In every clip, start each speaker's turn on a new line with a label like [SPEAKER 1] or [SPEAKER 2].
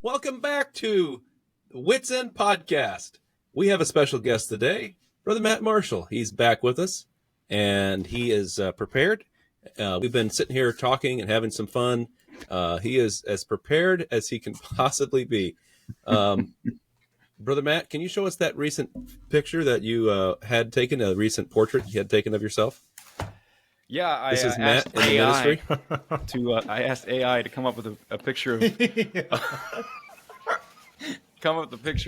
[SPEAKER 1] Welcome back to the Wits podcast. We have a special guest today, Brother Matt Marshall. He's back with us, and he is prepared. We've been sitting here talking and having some fun. He is as prepared as he can possibly be. Brother Matt, can you show us that recent picture that you had taken, a recent portrait you had taken of yourself?
[SPEAKER 2] Yeah,
[SPEAKER 1] this is Matt in the
[SPEAKER 2] AI
[SPEAKER 1] ministry.
[SPEAKER 2] I asked AI to come up with a picture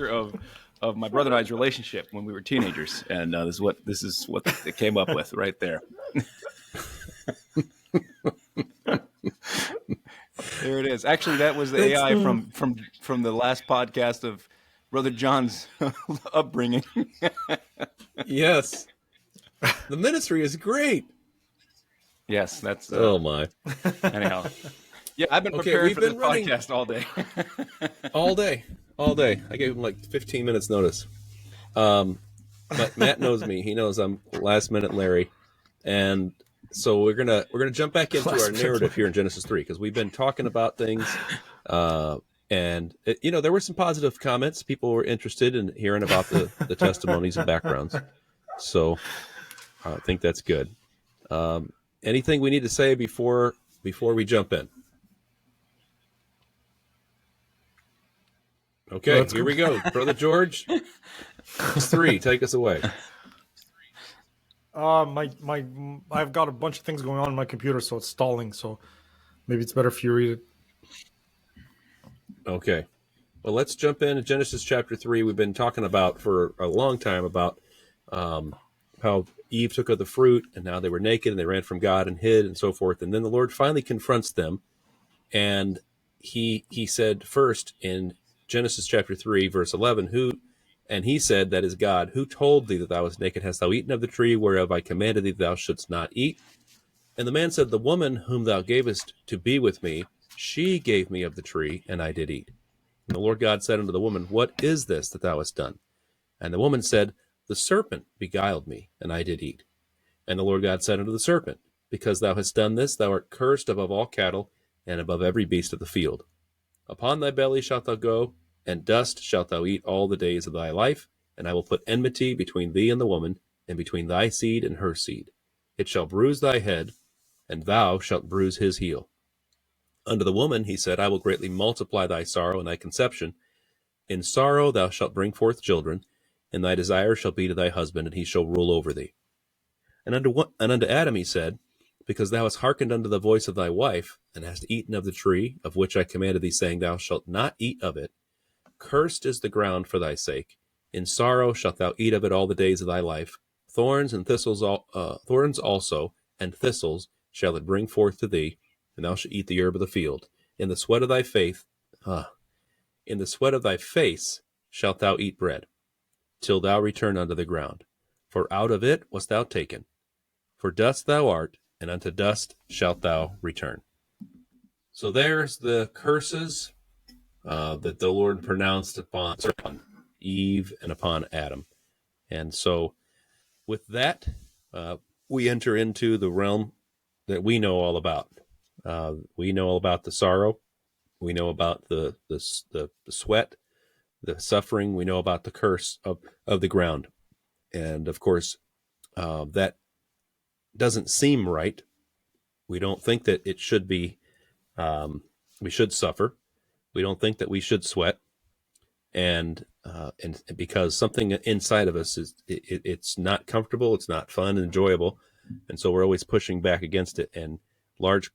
[SPEAKER 2] of of my brother and I's relationship when we were teenagers, and this is what it came up with right there. There it is. Actually, that was the AI from the last podcast of Brother John's upbringing.
[SPEAKER 1] Yes, the ministry is great.
[SPEAKER 2] Yes, that's
[SPEAKER 1] oh my.
[SPEAKER 2] Anyhow, yeah, I've been preparing for this podcast all day. all day. I gave him like 15 minutes notice. But Matt knows me. He knows I'm last minute Larry, and so we're gonna jump back into our narrative here in Genesis 3 because we've been talking about things, and there were some positive comments. People were interested in hearing about the testimonies and backgrounds, so I think that's good. Anything we need to say before we jump in? Okay, here we go. Brother George, 3, take us away.
[SPEAKER 3] I've got a bunch of things going on in my computer, so it's stalling, so maybe it's better if you read it.
[SPEAKER 1] Okay. Well, let's jump into Genesis chapter 3. We've been talking about for a long time about how Eve took of the fruit, and now they were naked, and they ran from God and hid, and so forth. And then the Lord finally confronts them, and he said first in Genesis chapter 3, verse 11, and he said, that is God, who told thee that thou wast naked? Hast thou eaten of the tree whereof I commanded thee thou shouldst not eat? And the man said, the woman whom thou gavest to be with me, she gave me of the tree, and I did eat. And the Lord God said unto the woman, what is this that thou hast done? And the woman said, the serpent beguiled me, and I did eat. And the Lord God said unto the serpent, because thou hast done this, thou art cursed above all cattle, and above every beast of the field. Upon thy belly shalt thou go, and dust shalt thou eat all the days of thy life, and I will put enmity between thee and the woman, and between thy seed and her seed. It shall bruise thy head, and thou shalt bruise his heel. Unto the woman he said, I will greatly multiply thy sorrow and thy conception. In sorrow thou shalt bring forth children, and thy desire shall be to thy husband, and he shall rule over thee. And unto Adam he said, because thou hast hearkened unto the voice of thy wife, and hast eaten of the tree, of which I commanded thee, saying, thou shalt not eat of it, cursed is the ground for thy sake. In sorrow shalt thou eat of it all the days of thy life. Thorns also, and thistles shall it bring forth to thee, and thou shalt eat the herb of the field. In the sweat of thy face shalt thou eat bread, till thou return unto the ground. For out of it wast thou taken. For dust thou art, and unto dust shalt thou return. So there's the curses that the Lord pronounced upon Eve and upon Adam. And so with that, we enter into the realm that we know all about. We know all about the sorrow. We know about the sweat, the suffering. We know about the curse of the ground. And of course, that doesn't seem right. We don't think that it should be, we should suffer. We don't think that we should sweat. And because something inside of us it's not comfortable, it's not fun and enjoyable. And so we're always pushing back against it. And large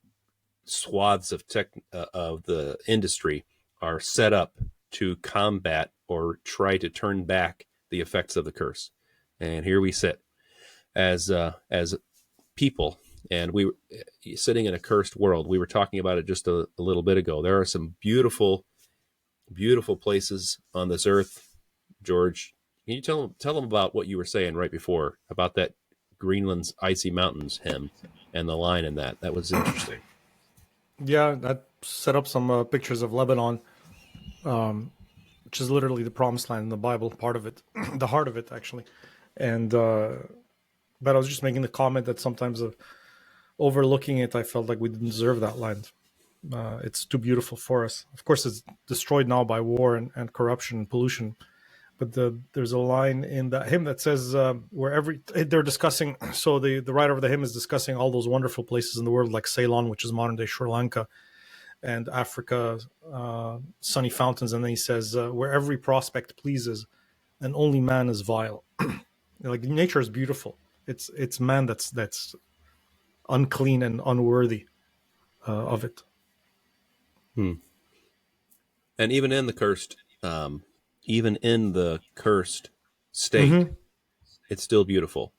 [SPEAKER 1] swaths of the industry are set up to combat or try to turn back the effects of the curse. And here we sit as people, and we were sitting in a cursed world. We were talking about it just a little bit ago. There are some beautiful places on this earth. George, can you tell them about what you were saying right before about that Greenland's Icy Mountains hymn and the line in that? That was interesting.
[SPEAKER 3] Yeah, I set up some pictures of Lebanon, which is literally the promised land in the Bible, part of it, the heart of it, actually. And but I was just making the comment that sometimes overlooking it, I felt like we didn't deserve that land. It's too beautiful for us. Of course, it's destroyed now by war and corruption and pollution. But there's a line in that hymn that says where they're discussing. So the writer of the hymn is discussing all those wonderful places in the world, like Ceylon, which is modern day Sri Lanka, and Africa, sunny fountains. And then he says, where every prospect pleases, and only man is vile. Like nature is beautiful. It's man that's unclean and unworthy of it.
[SPEAKER 1] And even in the cursed state, it's still beautiful.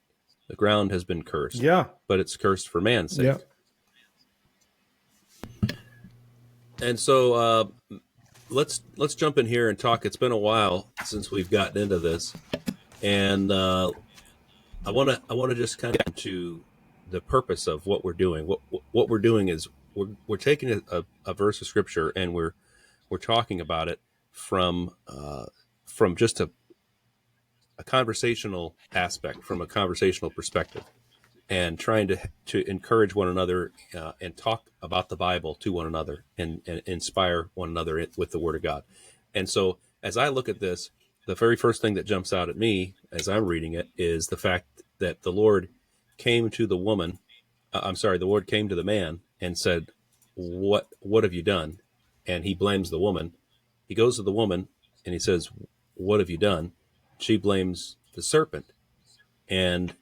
[SPEAKER 1] The ground has been cursed, but it's cursed for man's sake. And so let's jump in here and talk. It's been a while since we've gotten into this, and I want to just kind of get to the purpose of what we're doing. What we're doing is we're taking a verse of scripture and we're talking about it from just a conversational aspect, from a conversational perspective, and trying to encourage one another and talk about the Bible to one another and inspire one another with the Word of God. And so as I look at this, the very first thing that jumps out at me as I'm reading it is the fact that the Lord came to the woman. The Lord came to the man and said, what have you done? And he blames the woman. He goes to the woman and he says, what have you done? She blames the serpent. And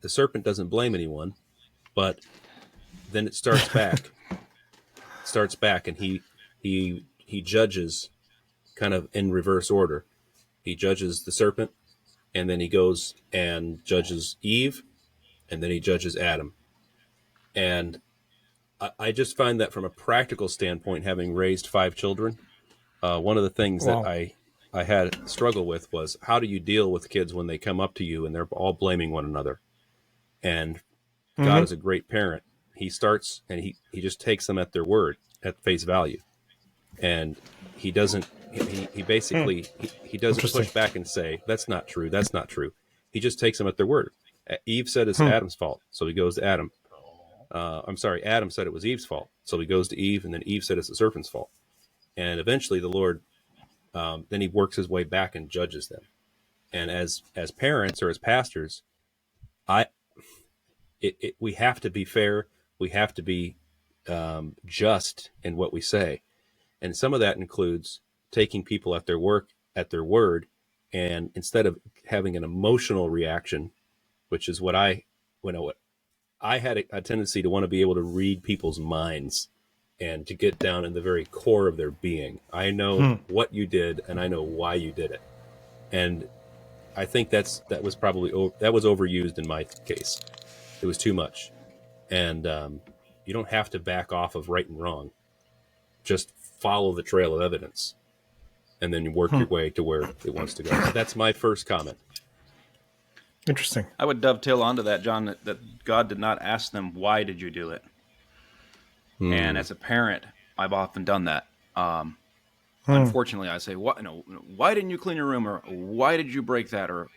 [SPEAKER 1] the serpent doesn't blame anyone, but then it starts back. And he judges kind of in reverse order. He judges the serpent, and then he goes and judges Eve, and then he judges Adam. And I just find that from a practical standpoint, having raised 5 children, one of the things that I had struggle with was, how do you deal with kids when they come up to you and they're all blaming one another? And God is a great parent. He starts and he just takes them at their word, at face value. And he doesn't, he basically, he doesn't push back and say, that's not true. That's not true. He just takes them at their word. Eve said it's Adam's fault. So he goes to Adam. Adam said it was Eve's fault. So he goes to Eve, and then Eve said it's the serpent's fault. And eventually the Lord, then he works his way back and judges them. And as parents or as pastors, we have to be fair. We have to be just in what we say. And some of that includes taking people at their word, and instead of having an emotional reaction, which is what I had a tendency to want to be able to read people's minds and to get down in the very core of their being. I know what you did, and I know why you did it. And I think that was overused in my case. It was too much. And you don't have to back off of right and wrong. Just follow the trail of evidence, and then you work your way to where it wants to go. So that's my first comment.
[SPEAKER 3] Interesting.
[SPEAKER 2] I would dovetail onto that, John, that God did not ask them, why did you do it? And as a parent, I've often done that. Unfortunately, I say, why didn't you clean your room? Or why did you break that? Or,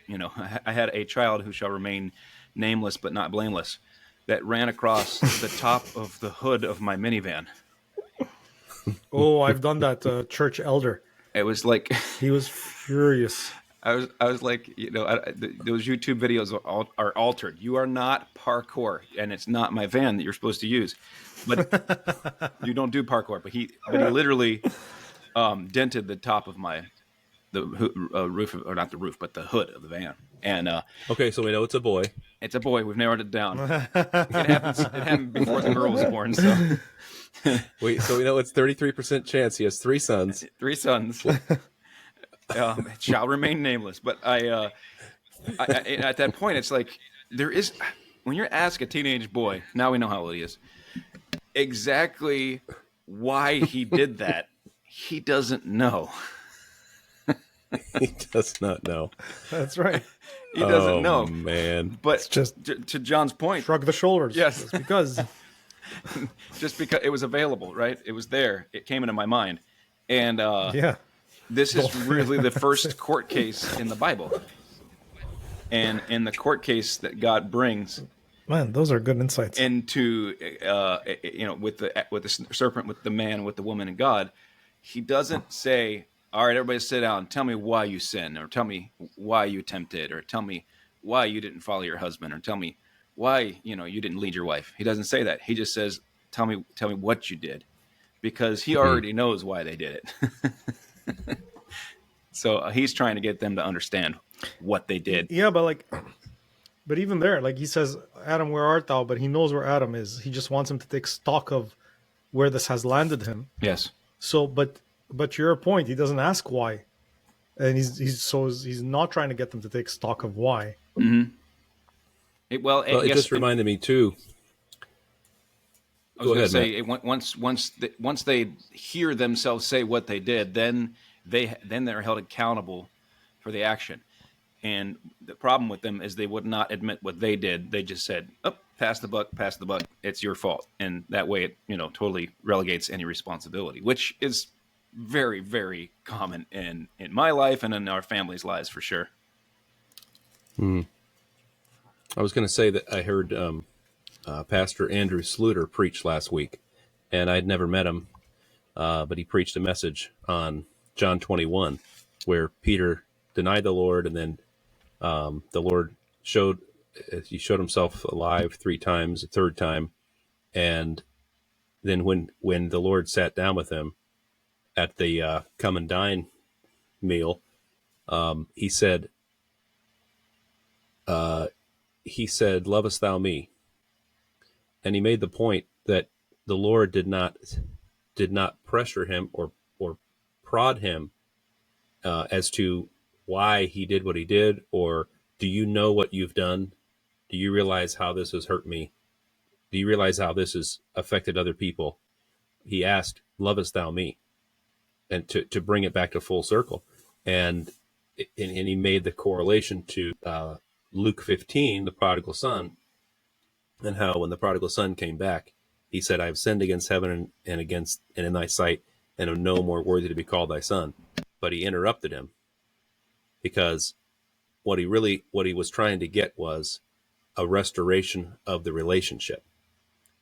[SPEAKER 2] I had a child who shall remain nameless but not blameless that ran across the top of the hood of my minivan.
[SPEAKER 3] Oh, I've done that, church elder.
[SPEAKER 2] It was like...
[SPEAKER 3] He was furious.
[SPEAKER 2] I was like, those YouTube videos are altered. You are not parkour, and it's not my van that you're supposed to use. But you don't do parkour. But he literally dented the top of the roof, or not the roof, but the hood of the van. And
[SPEAKER 1] okay, so we know it's a boy.
[SPEAKER 2] It's a boy. We've narrowed it down. It happened before the girl was born. So
[SPEAKER 1] so we know it's 33% chance he has 3 sons.
[SPEAKER 2] 3 sons. It shall remain nameless. But I at that point, it's like when you're asking a teenage boy, now we know how old he is, exactly why he did that, he doesn't know.
[SPEAKER 1] He does not know.
[SPEAKER 3] That's right.
[SPEAKER 2] He doesn't know.
[SPEAKER 1] Man.
[SPEAKER 2] But
[SPEAKER 3] it's just
[SPEAKER 2] to John's point,
[SPEAKER 3] shrug the shoulders.
[SPEAKER 2] Yes.
[SPEAKER 3] Just because.
[SPEAKER 2] Just because it was available, right? It was there. It came into my mind. And this is really the first court case in the Bible. And in the court case that God brings,
[SPEAKER 3] Man, those are good insights.
[SPEAKER 2] Into with the serpent, with the man, with the woman, and God, he doesn't say, all right, everybody sit down, tell me why you sin, or tell me why you tempted, or tell me why you didn't follow your husband, or tell me why you didn't lead your wife. He doesn't say that. He just says, tell me what you did, because he already knows why they did it. So he's trying to get them to understand what they did.
[SPEAKER 3] Yeah, but even there, like he says, Adam, where art thou? But he knows where Adam is. He just wants him to take stock of where this has landed him.
[SPEAKER 2] Yes.
[SPEAKER 3] So, but to your point, he doesn't ask why, and he's not trying to get them to take stock of why.
[SPEAKER 2] Mm-hmm.
[SPEAKER 1] It just reminded me too.
[SPEAKER 2] I was going to say, once they hear themselves say what they did, then they're held accountable for the action. And the problem with them is they would not admit what they did. They just said, "Oh, pass the buck. It's your fault." And that way, it totally relegates any responsibility, which is very, very common in my life and in our family's lives for sure.
[SPEAKER 1] I was going to say that I heard Pastor Andrew Sluter preach last week, and I'd never met him, but he preached a message on John 21, where Peter denied the Lord, and then the Lord showed himself alive 3 times, a third time, and then when the Lord sat down with him at the come and dine meal, he said, "Lovest thou me?" And he made the point that the Lord did not pressure him or prod him as to why he did what he did, or do you know what you've done? Do you realize how this has hurt me? Do you realize how this has affected other people? He asked, "Lovest thou me?" And to bring it back to full circle. And he made the correlation to Luke 15, the prodigal son, and how when the prodigal son came back, he said, "I have sinned against heaven and in thy sight, and am no more worthy to be called thy son." But he interrupted him, because what he was trying to get was a restoration of the relationship.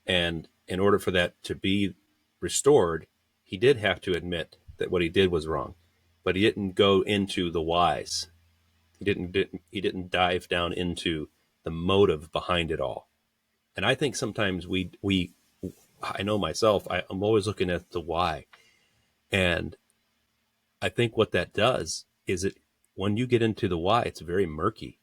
[SPEAKER 1] And in order for that to be restored, he did have to admit that what he did was wrong, but he didn't go into the whys. He didn't dive down into the motive behind it all. And I think sometimes I know myself, I'm always looking at the why. And I think what that does is when you get into the why, it's very murky,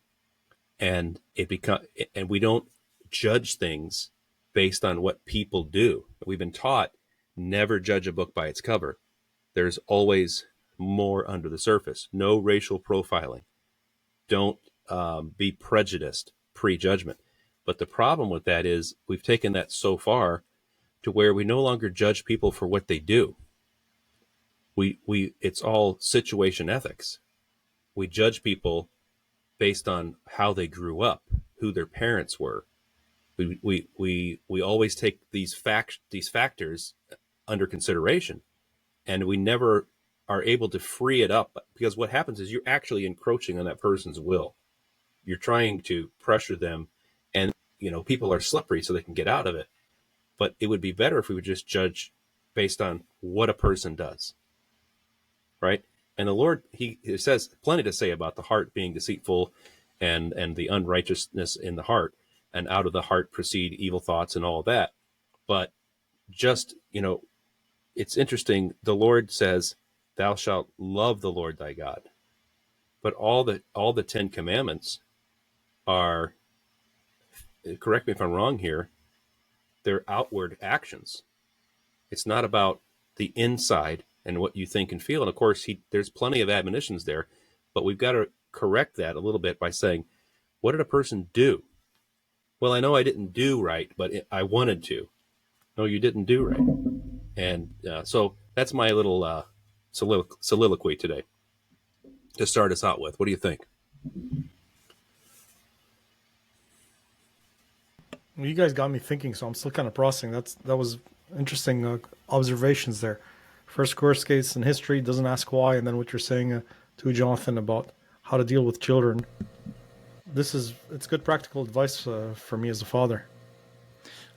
[SPEAKER 1] and and we don't judge things based on what people do. We've been taught, never judge a book by its cover. There's always more under the surface. No racial profiling. Don't be prejudiced, prejudgment. But the problem with that is we've taken that so far to where we no longer judge people for what they do. It's all situation ethics. We judge people based on how they grew up, who their parents were. We always take these factors under consideration, and we never are able to free it up, because what happens is you're actually encroaching on that person's will. You're trying to pressure them, and people are slippery, so they can get out of it. But it would be better if we would just judge based on what a person does, right? And the Lord, he says plenty to say about the heart being deceitful and the unrighteousness in the heart, and out of the heart proceed evil thoughts and all of that. But just, it's interesting. The Lord says, "Thou shalt love the Lord thy God." But all the 10 commandments are, correct me if I'm wrong here, they're outward actions. It's not about the inside and what you think and feel. And of course, there's plenty of admonitions there, but we've got to correct that a little bit by saying, what did a person do? Well, I know I didn't do right, but I wanted to. No, you didn't do right. And so that's my little soliloquy today to start us out with. What do you think?
[SPEAKER 3] Well, you guys got me thinking, so I'm still kind of processing. That was interesting observations there. First course case in history, doesn't ask why, and then what you're saying to Jonathan about how to deal with children. it's good practical advice for me as a father.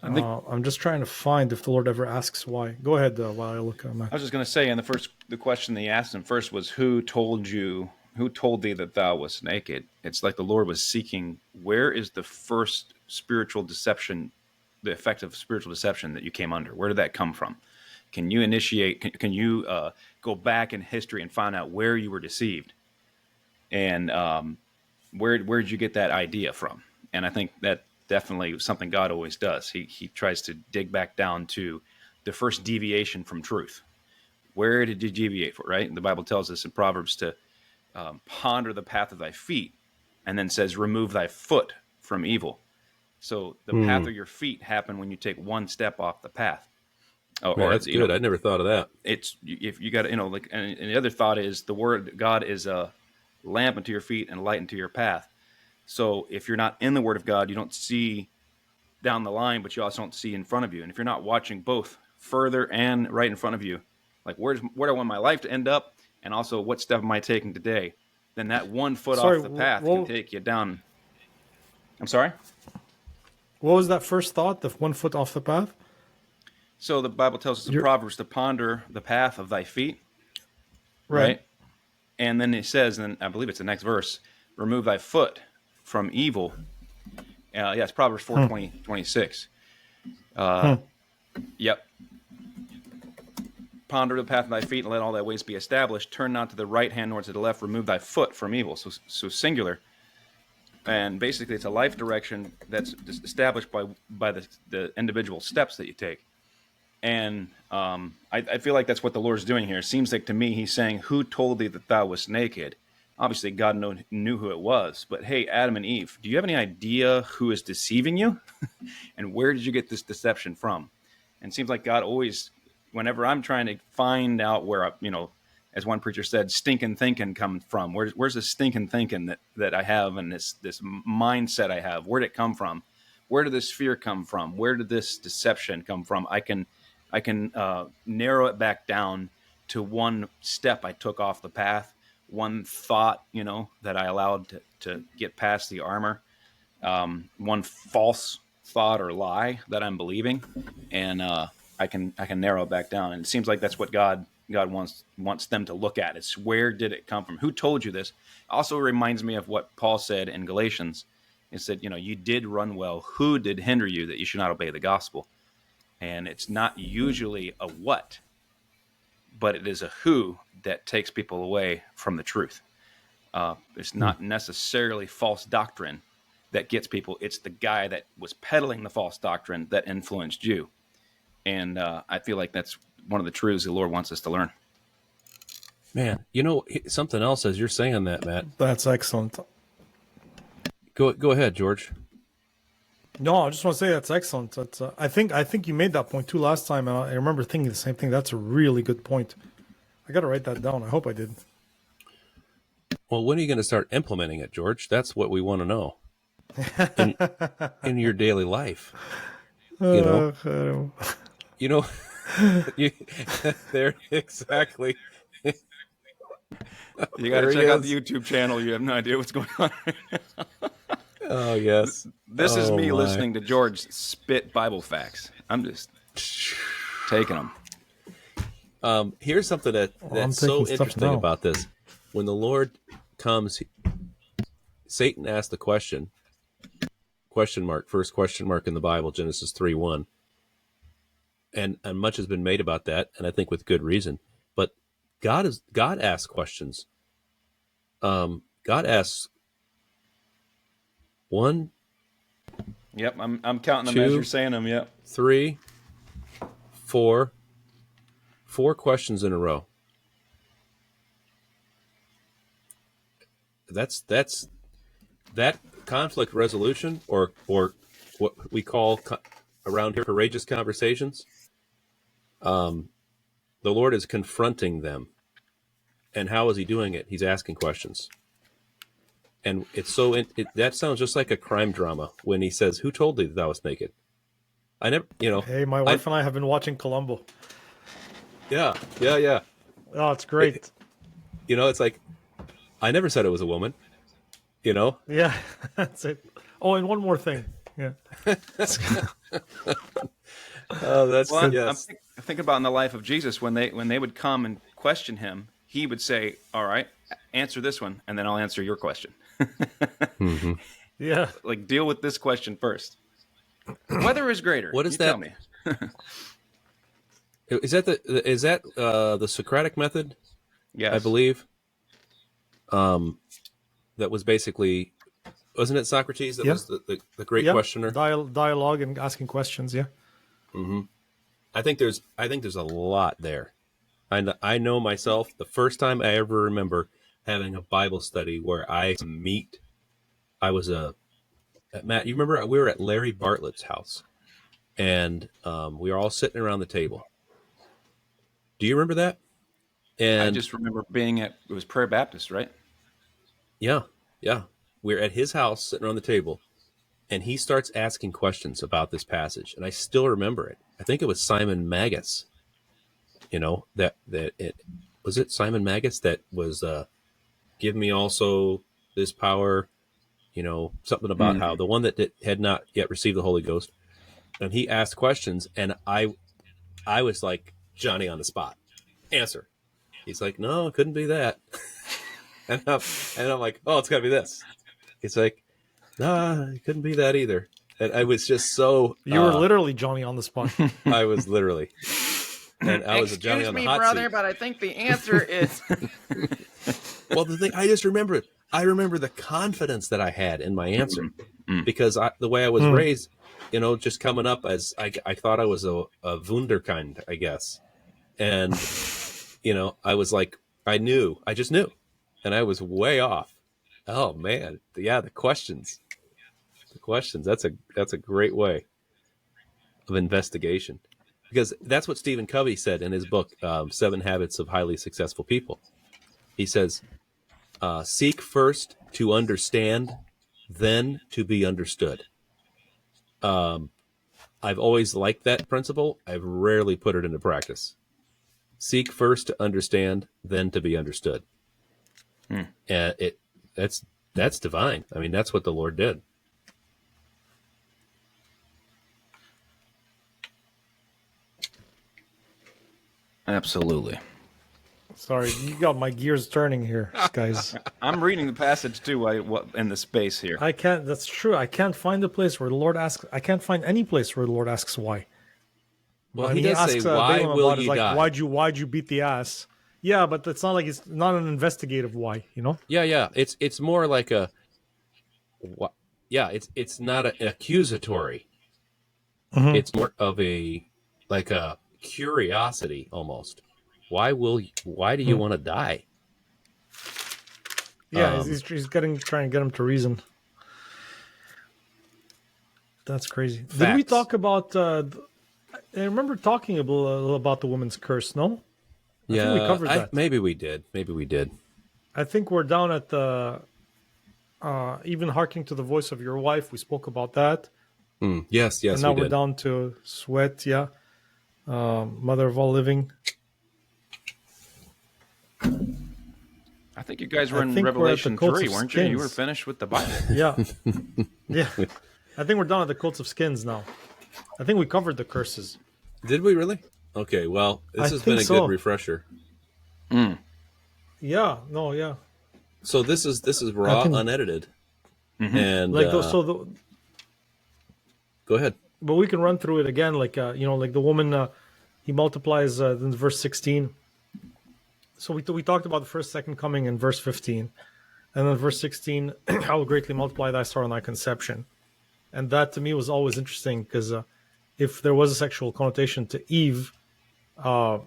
[SPEAKER 4] I think
[SPEAKER 3] I'm just trying to find if the Lord ever asks why. Go ahead while I look at Matt.
[SPEAKER 4] I was just going to say, and the question that he asked him first was, who told thee that thou wast naked? It's like the Lord was seeking, where is the first spiritual deception, the effect of spiritual deception that you came under? Where did that come from? Can you initiate, can you go back in history and find out where you were deceived? And where did you get that idea from? And I think that definitely something God always does. He tries to dig back down to the first deviation from truth. Where did you deviate from, right? And the Bible tells us in Proverbs to ponder the path of thy feet, and then says, remove thy foot from evil. So the path of your feet happen when you take one step off the path.
[SPEAKER 1] Or that's good. I never thought of that.
[SPEAKER 4] It's, if you got to, like, and the other thought is the word God is a lamp unto your feet and a light unto your path. So if you're not in the Word of God, you don't see down the line, but you also don't see in front of you. And if you're not watching both further and right in front of you, like where do I want my life to end up, and also what step am I taking today, then that 1 foot off the path can take you down. I'm sorry?
[SPEAKER 3] What was that first thought, the 1 foot off the path?
[SPEAKER 4] So the Bible tells us in Proverbs to ponder the path of thy feet.
[SPEAKER 3] Right.
[SPEAKER 4] And then it says, and I believe it's the next verse, remove thy foot from evil. It's Proverbs 4:26. Yep. Ponder the path of thy feet and let all thy ways be established. Turn not to the right hand nor to the left. Remove thy foot from evil. So singular. And basically it's a life direction that's established by the individual steps that you take. And I feel like that's what the Lord's doing here. It seems like to me he's saying, who told thee that thou wast naked? Obviously, God knew who it was. But hey, Adam and Eve, do you have any idea who is deceiving you? And where did you get this deception from? And it seems like God always, whenever I'm trying to find out where, as one preacher said, stinking thinking comes from. Where's the stinking thinking that I have, and this mindset I have? Where did it come from? Where did this fear come from? Where did this deception come from? I can narrow it back down to one step I took off the path, one thought, that I allowed to get past the armor, one false thought or lie that I'm believing, and I can narrow it back down. And it seems like that's what God wants them to look at. It's where did it come from? Who told you this? Also reminds me of what Paul said in Galatians. He said, you did run well. Who did hinder you that you should not obey the gospel? And it's not usually a what, but it is a who that takes people away from the truth. It's not necessarily false doctrine that gets people. It's the guy that was peddling the false doctrine that influenced you. And I feel like that's one of the truths the Lord wants us to learn.
[SPEAKER 1] Man, something else as you're saying that, Matt.
[SPEAKER 3] That's excellent.
[SPEAKER 1] Go ahead, George.
[SPEAKER 3] No, I just want to say that's excellent. That's I think you made that point too last time, and I remember thinking the same thing. That's a really good point. I got to write that down. I hope I did.
[SPEAKER 1] Well, when are you going to start implementing it, George? That's what we want to know in your daily life. There, exactly.
[SPEAKER 4] You got to check out the YouTube channel. You have no idea what's going on right now.
[SPEAKER 1] Oh, yes.
[SPEAKER 4] This is me listening to George spit Bible facts. I'm just taking them.
[SPEAKER 1] Here's something that's so interesting about this. When the Lord comes, Satan asked the question mark, first question mark in the Bible, Genesis 3:1. And much has been made about that, and I think with good reason. But God asks questions. God asks 1.
[SPEAKER 4] Yep, I'm counting
[SPEAKER 1] 2,
[SPEAKER 4] them as you're saying them. Yep.
[SPEAKER 1] 3, 4 questions in a row. That's that conflict resolution, or what we call around here courageous conversations. The Lord is confronting them, and how is He doing it? He's asking questions. And it's that sounds just like a crime drama when He says, "Who told thee that thou wast naked?" I never,
[SPEAKER 3] Hey, my wife and I have been watching Columbo.
[SPEAKER 1] Yeah.
[SPEAKER 3] Oh, it's great.
[SPEAKER 1] It's like, I never said it was a woman. You know?
[SPEAKER 3] Yeah, that's it. Oh, and one more thing. Yeah.
[SPEAKER 1] Oh, that's
[SPEAKER 4] Well,
[SPEAKER 1] yes.
[SPEAKER 4] I'm thinking about in the life of Jesus when they would come and question him, he would say, "All right, answer this one, and then I'll answer your question."
[SPEAKER 1] Mm-hmm.
[SPEAKER 3] Yeah.
[SPEAKER 4] Like, deal with this question first. Whether is greater.
[SPEAKER 1] What is
[SPEAKER 4] you
[SPEAKER 1] that?
[SPEAKER 4] Tell me.
[SPEAKER 1] Is that the Socratic method?
[SPEAKER 4] Yes.
[SPEAKER 1] I believe. That was basically, wasn't it Socrates that was the great questioner?
[SPEAKER 3] Dialogue and asking questions. Yeah.
[SPEAKER 1] Mm-hmm. I think there's a lot there. I know myself. The first time I ever remember having a Bible study where I was Matt. You remember we were at Larry Bartlett's house, and we were all sitting around the table. Do you remember that? And
[SPEAKER 4] I just remember being it was Prayer Baptist, right?
[SPEAKER 1] Yeah. We're at his house sitting around the table, and he starts asking questions about this passage, and I still remember it. I think it was Simon Magus. You know, that it was it Simon Magus that was give me also this power, you know, something about how the one that had not yet received the Holy Ghost. And he asked questions, and I was like, Johnny on the spot. Answer. He's like, no, it couldn't be that. and I'm like, oh, it's got to be this. He's like, nah, it couldn't be that either. And I was just so...
[SPEAKER 3] You were literally Johnny on the spot.
[SPEAKER 1] I was literally. And I was a Johnny on the hot
[SPEAKER 4] brother,
[SPEAKER 1] seat.
[SPEAKER 4] but I think the answer is...
[SPEAKER 1] Well, the thing, I just remember it. I remember the confidence that I had in my answer. Because the way I was raised, you know, just coming up as... I thought I was a wunderkind, I guess. And, you know, I was like, I just knew. And I was way off. Oh, man. Yeah, the questions. That's a great way of investigation, because that's what Stephen Covey said in his book, 7 Habits of Highly Successful People. He says, seek first to understand, then to be understood. I've always liked that principle. I've rarely put it into practice. Seek first to understand, then to be understood. And that's divine. I mean, that's what the Lord did.
[SPEAKER 4] Absolutely.
[SPEAKER 3] Sorry, you got my gears turning here, guys.
[SPEAKER 4] I'm reading the passage too. In the space here.
[SPEAKER 3] I can't. That's true. I can't find a place where the Lord asks. I can't find any place where the Lord asks why.
[SPEAKER 1] Well, he does say, "Why will you die?"
[SPEAKER 3] Why'd you beat the ass? Yeah, but it's not like it's not an investigative why. You know?
[SPEAKER 1] Yeah. It's more like a. Yeah, it's not an accusatory. Mm-hmm. It's more of a curiosity almost. Why do you want to die?
[SPEAKER 3] Yeah, he's trying to get him to reason. That's crazy. Facts. Did we talk about? I remember talking about the woman's curse. No. I think we covered that.
[SPEAKER 1] Maybe we did.
[SPEAKER 3] I think we're down at the even hearkening to the voice of your wife. We spoke about that.
[SPEAKER 1] Yes.
[SPEAKER 3] And now we're down to sweat. Yeah. Mother of all living.
[SPEAKER 4] I think you guys were in Revelation 3, weren't you? You were finished with the Bible.
[SPEAKER 3] Yeah. I think we're done at the coats of skins now. I think we covered the curses.
[SPEAKER 1] Did we really? Okay, well, this has been a good refresher.
[SPEAKER 3] Yeah.
[SPEAKER 1] So this is raw, unedited. And
[SPEAKER 3] go
[SPEAKER 1] ahead.
[SPEAKER 3] But we can run through it again, like the woman, he multiplies in verse 16. So we talked about the first, second coming in verse 15, and then verse 16, I will greatly multiply thy sorrow and thy conception, and that to me was always interesting because if there was a sexual connotation to Eve, the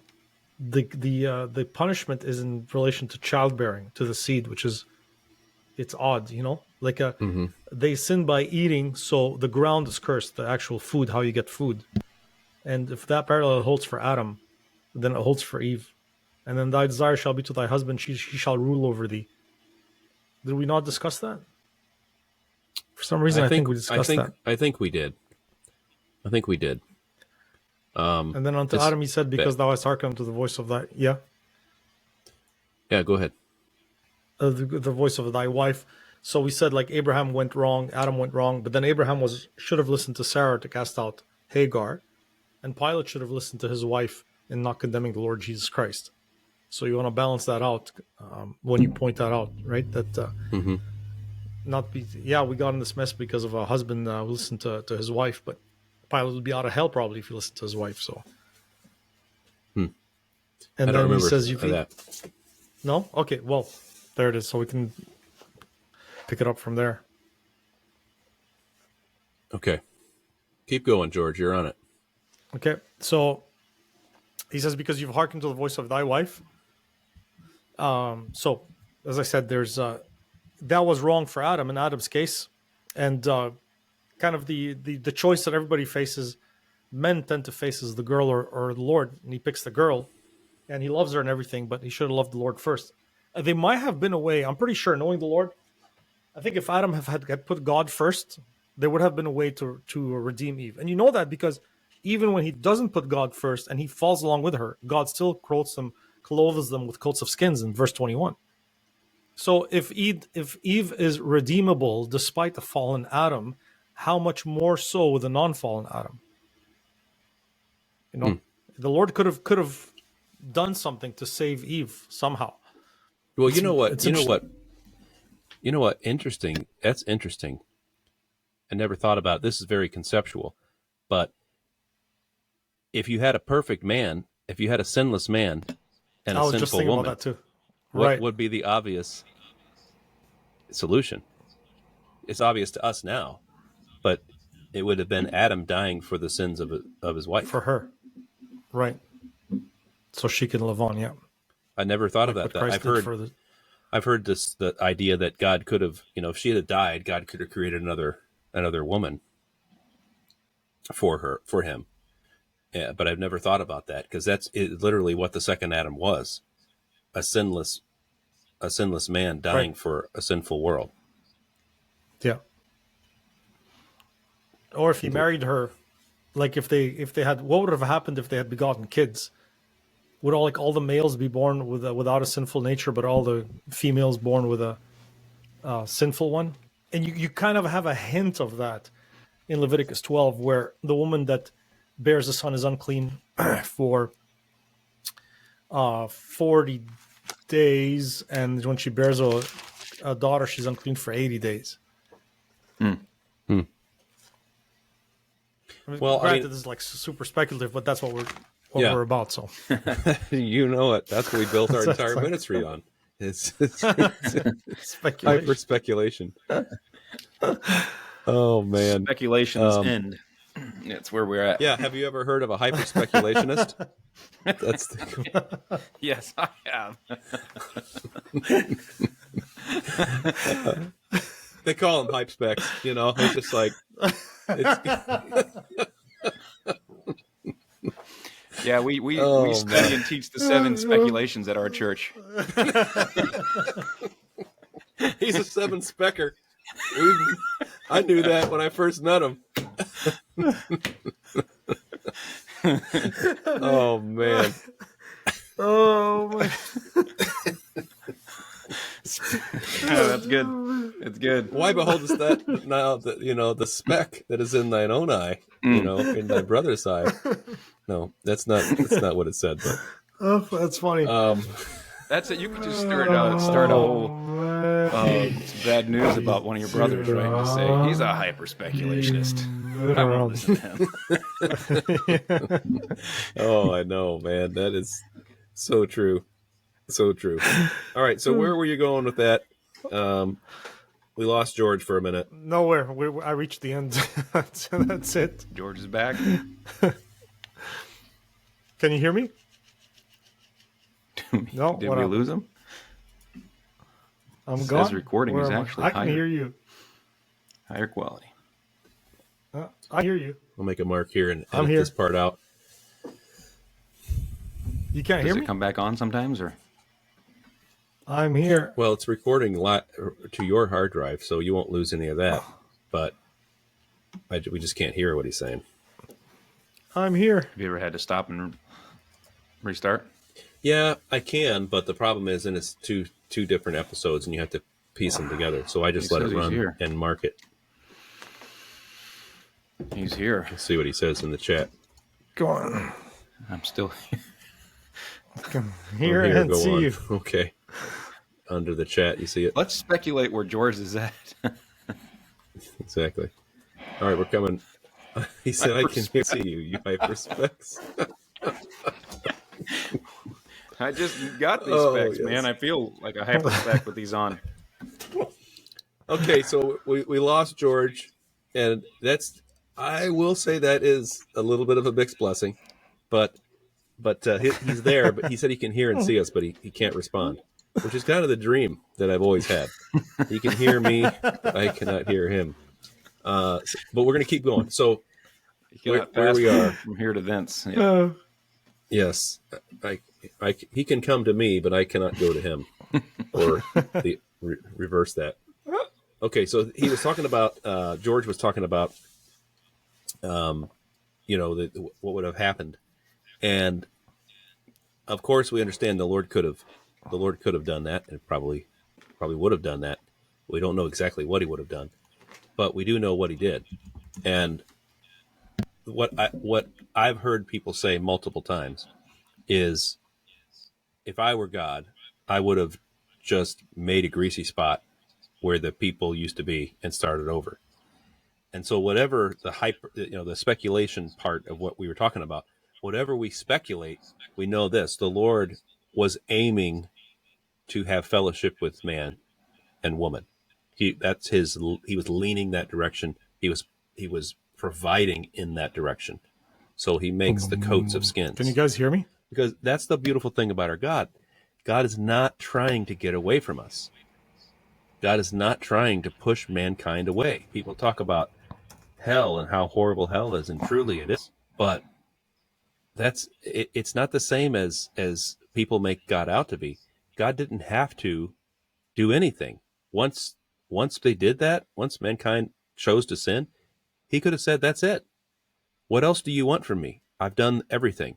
[SPEAKER 3] punishment is in relation to childbearing, to the seed, which is it's odd, like they sin by eating, so the ground is cursed, the actual food, how you get food, and if that parallel holds for Adam, then it holds for Eve. And then thy desire shall be to thy husband, he shall rule over thee. Did we not discuss that? For some reason, I think we discussed that.
[SPEAKER 1] I think we did.
[SPEAKER 3] And then unto Adam he said, because thou hast hearkened to the voice of thy... Yeah?
[SPEAKER 1] Yeah, go ahead.
[SPEAKER 3] The voice of thy wife. So we said like Abraham went wrong, Adam went wrong, but then Abraham should have listened to Sarah to cast out Hagar, and Pilate should have listened to his wife in not condemning the Lord Jesus Christ. So you want to balance that out when you point that out, right? That we got in this mess because of a husband who listened to his wife, but Pilate would be out of hell probably if he listened to his wife. So, and then he says, "You think that? No? Okay, well, there it is. So we can pick it up from there."
[SPEAKER 1] Okay, keep going, George. You're on it.
[SPEAKER 3] Okay, so he says, "Because you've hearkened to the voice of thy wife." So, as I said, there's that was wrong for Adam in Adam's case, and kind of the choice that everybody faces, men tend to face is the girl or the Lord, and he picks the girl, and he loves her and everything, but he should have loved the Lord first. They might have been a way. I'm pretty sure, knowing the Lord, I think if Adam had put God first, there would have been a way to redeem Eve, and you know that because even when he doesn't put God first and he falls along with her, God still clothes them with coats of skins in verse 21. So if Eve is redeemable despite the fallen Adam, how much more so with the non-fallen Adam? You know, the Lord could have done something to save Eve somehow.
[SPEAKER 1] Well, you know what? Interesting. That's interesting. I never thought about it. This is very conceptual, but if you had a perfect man, if you had a sinless man and a sinful woman,
[SPEAKER 3] about that too.
[SPEAKER 1] What would be the obvious solution? It's obvious to us now, but it would have been Adam dying for the sins of his wife.
[SPEAKER 3] For her. Right. So she can live on, yeah.
[SPEAKER 1] I never thought of that. I've heard the idea that God could have, if she had died, God could have created another woman for him. Yeah, but I've never thought about that because that's literally what the second Adam was, a sinless man dying for a sinful world.
[SPEAKER 3] Yeah. Or if he married her, like if they had, what would have happened if they had begotten kids? Would all the males be born without a sinful nature, but all the females born with a sinful one? And you kind of have a hint of that in Leviticus 12, where the woman that bears a son is unclean for 40 days, and when she bears a daughter, she's unclean for 80 days. Well, granted, this is like super speculative, but that's what we're about. So
[SPEAKER 1] you know it. That's what we built our entire ministry on. It's hyper speculation. Oh man,
[SPEAKER 4] speculation's end. That's where we're at.
[SPEAKER 1] Yeah. Have you ever heard of a hyper speculationist?
[SPEAKER 4] Yes, I have.
[SPEAKER 1] They call them hype specs. It's just like.
[SPEAKER 4] Yeah, we study and teach the 7 speculations at our church.
[SPEAKER 1] He's a 7 specker. I knew that when I first met him. Oh man.
[SPEAKER 3] Oh my.
[SPEAKER 4] That's good. It's good.
[SPEAKER 1] Why beholdest that now the speck that is in thine own eye, in thy brother's eye? No, that's not what it said. But
[SPEAKER 3] that's funny.
[SPEAKER 4] That's it. You could just start a whole bad news about one of your brothers, right? You say he's a hyper speculationist. I won't listen to him.
[SPEAKER 1] Oh, I know, man. That is so true. So true. All right. So where were you going with that? We lost George for a minute.
[SPEAKER 3] Nowhere. I reached the end. That's it.
[SPEAKER 4] George is back.
[SPEAKER 3] Can you hear me? No.
[SPEAKER 4] Did we lose him?
[SPEAKER 3] I'm gone.
[SPEAKER 4] His recording is actually higher.
[SPEAKER 3] I can hear you.
[SPEAKER 4] Higher quality.
[SPEAKER 3] I hear you.
[SPEAKER 1] I'll make a mark here and edit this part out.
[SPEAKER 3] You can't hear me?
[SPEAKER 4] Does it come back on sometimes, or?
[SPEAKER 3] I'm here.
[SPEAKER 1] Well, it's recording to your hard drive, so you won't lose any of that. But we just can't hear what he's saying.
[SPEAKER 3] I'm here.
[SPEAKER 4] Have you ever had to stop and restart?
[SPEAKER 1] Yeah, I can, but the problem is, it's two different episodes, and you have to piece them together. So I just let it run and mark it.
[SPEAKER 4] He's here.
[SPEAKER 1] Let's see what he says in the chat.
[SPEAKER 3] Go on.
[SPEAKER 4] I'm still
[SPEAKER 3] here and
[SPEAKER 1] go
[SPEAKER 3] see
[SPEAKER 1] on.
[SPEAKER 3] you.
[SPEAKER 1] Okay. Under the chat, you see it?
[SPEAKER 4] Let's speculate where George is at.
[SPEAKER 1] Exactly. All right, we're coming. He said, I can see you. You hyperspecs.
[SPEAKER 4] I just got these specs, man. I feel like a hyperspec with these on.
[SPEAKER 1] Okay, so we lost George, and I will say that is a little bit of a mixed blessing, but he's there. But he said he can hear and see us, but he can't respond, which is kind of the dream that I've always had. He can hear me, but I cannot hear him. But we're going to keep going. So where we are
[SPEAKER 4] from here to thence. Yeah.
[SPEAKER 1] Yes, he can come to me, but I cannot go to him, or reverse that. Okay, so he was talking about George was talking about, what would have happened, and of course we understand the Lord could have done that, and probably would have done that. We don't know exactly what he would have done, but we do know what he did, and what I've heard people say multiple times is, if I were God, I would have just made a greasy spot where the people used to be and started over. And so whatever the speculation part of what we were talking about, whatever we speculate, we know this: the Lord was aiming to have fellowship with man and woman. He was leaning that direction. He was providing in that direction. So he makes the coats of skins.
[SPEAKER 3] Can you guys hear me?
[SPEAKER 1] Because that's the beautiful thing about our God. God is not trying to get away from us. God is not trying to push mankind away. People talk about hell and how horrible hell is, and truly it is. But it's not the same as people make God out to be. God didn't have to do anything. Once they did that, once mankind chose to sin, he could have said, that's it. What else do you want from me? I've done everything.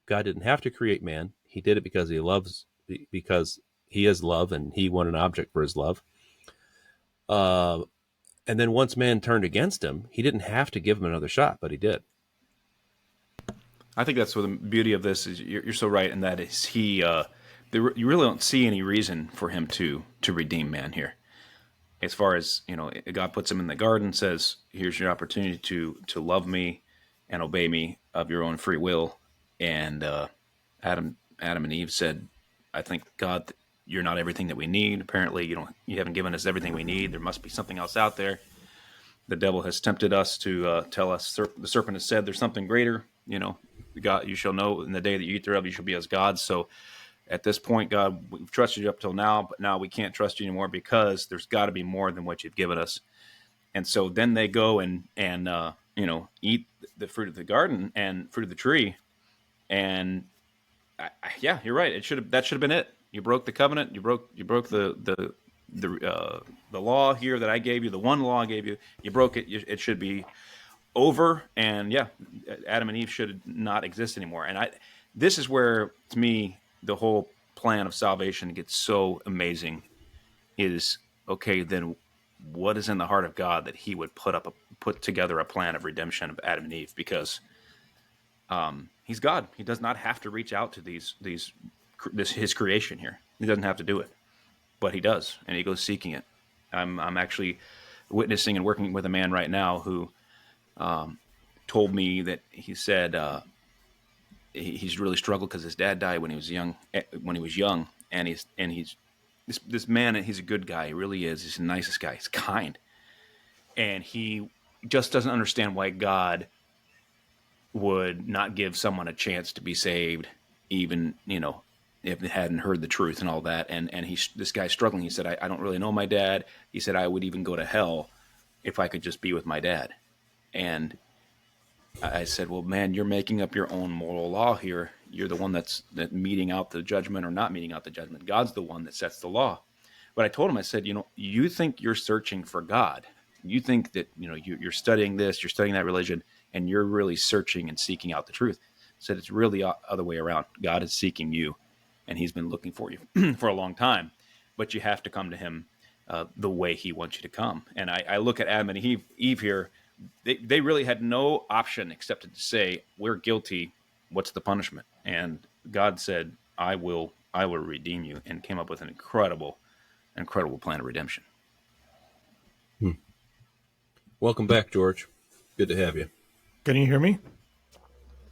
[SPEAKER 1] God didn't have to create man. He did it because because he is love, and he wanted an object for his love. And then once man turned against him, he didn't have to give him another shot, but he did.
[SPEAKER 4] I think that's what the beauty of this is. You're so right, and that is you really don't see any reason for him to redeem man here. As far as, God puts him in the garden, says, here's your opportunity to love me and obey me of your own free will. And Adam and Eve said, I think, God, you're not everything that we need. Apparently, you haven't given us everything we need. There must be something else out there. The devil has tempted us to tell us, the serpent has said there's something greater. God, you shall know in the day that you eat thereof, you shall be as gods. So at this point, God, we've trusted you up till now, but now we can't trust you anymore because there's got to be more than what you've given us. And so then they go and eat the fruit of the garden and fruit of the tree. And yeah, you're right. That should have been it. You broke the covenant. You broke the law here that I gave you. The one law I gave you. You broke it. It should be over. And yeah, Adam and Eve should not exist anymore. And this is where, to me, the whole plan of salvation gets so amazing. Is okay. Then what is in the heart of God that He would put together a plan of redemption of Adam and Eve? Because He's God. He does not have to reach out to His creation here. He doesn't have to do it, but He does, and He goes seeking it. I'm actually witnessing and working with a man right now who told me that he said he's really struggled because his dad died when he was young. And he's this man. He's a good guy. He really is. He's the nicest guy. He's kind, and he just doesn't understand why God would not give someone a chance to be saved, even if they hadn't heard the truth and all that. And this guy's struggling. He said, I don't really know my dad. He said, I would even go to hell if I could just be with my dad. And I said, well, man, you're making up your own moral law here. You're the one that's meting out the judgment or not meting out the judgment. God's the one that sets the law. But I told him, I said, you think you're searching for God. You think that, you're studying this, you're studying that religion, and you're really searching and seeking out the truth. I said, it's really the other way around. God is seeking you, and He's been looking for you for a long time. But you have to come to Him the way he wants you to come. And I look at Adam and Eve here. They really had no option except to say, we're guilty. What's the punishment? And God said, I will redeem you, and came up with an incredible plan of redemption.
[SPEAKER 1] Welcome back, George. Good to have you.
[SPEAKER 3] Can you hear me?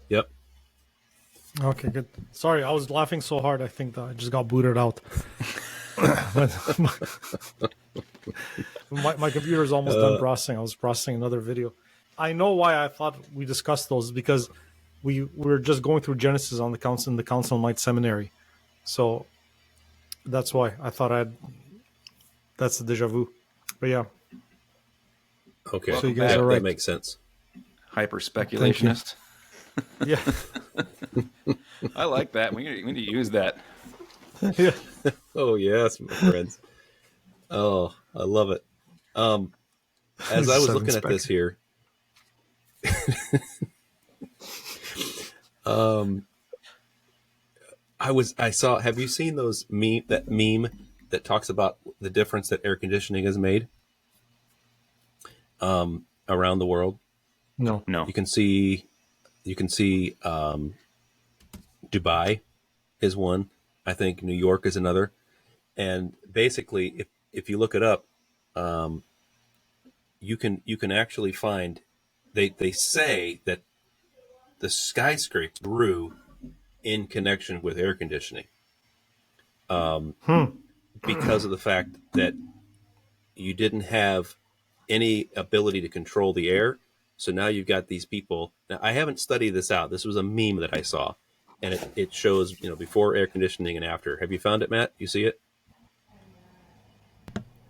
[SPEAKER 1] Yep.
[SPEAKER 3] Okay, good. Sorry, I was laughing so hard I think that I just got booted out. my computer's almost done processing. I was processing another video. I know why I thought we discussed those, because we were just going through Genesis on the Council-Night Seminary. So that's why I thought that's the deja vu. But yeah.
[SPEAKER 1] Okay.
[SPEAKER 3] So you guys are right.
[SPEAKER 1] That makes sense.
[SPEAKER 4] Hyper speculationist.
[SPEAKER 3] Yeah.
[SPEAKER 4] I like that. We need to use that.
[SPEAKER 3] Yeah.
[SPEAKER 1] Oh yes, my friends. Oh, I love it. As I was looking at this here, I saw. Have you seen that meme that talks about the difference that air conditioning has made around the world?
[SPEAKER 3] No.
[SPEAKER 1] You can see Dubai is one. I think New York is another. And basically, if you look it up, you can actually find they say that the skyscrapers grew in connection with air conditioning, because of the fact that you didn't have any ability to control the air. So now you've got these people. Now, I haven't studied this out. This was a meme that I saw, and it shows, before air conditioning and after. Have you found it, Matt? You see it?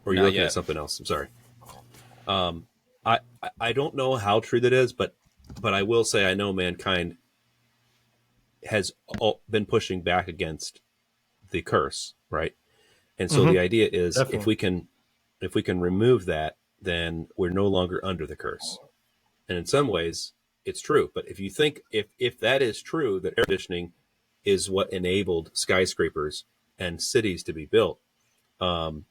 [SPEAKER 1] Or are you looking at something else? I'm sorry. I don't know how true that is, but I will say I know mankind has been pushing back against the curse, right? And so the idea is, if we can remove that, then we're no longer under the curse. And in some ways, it's true. But if you think, if that is true, that air conditioning is what enabled skyscrapers and cities to be built, I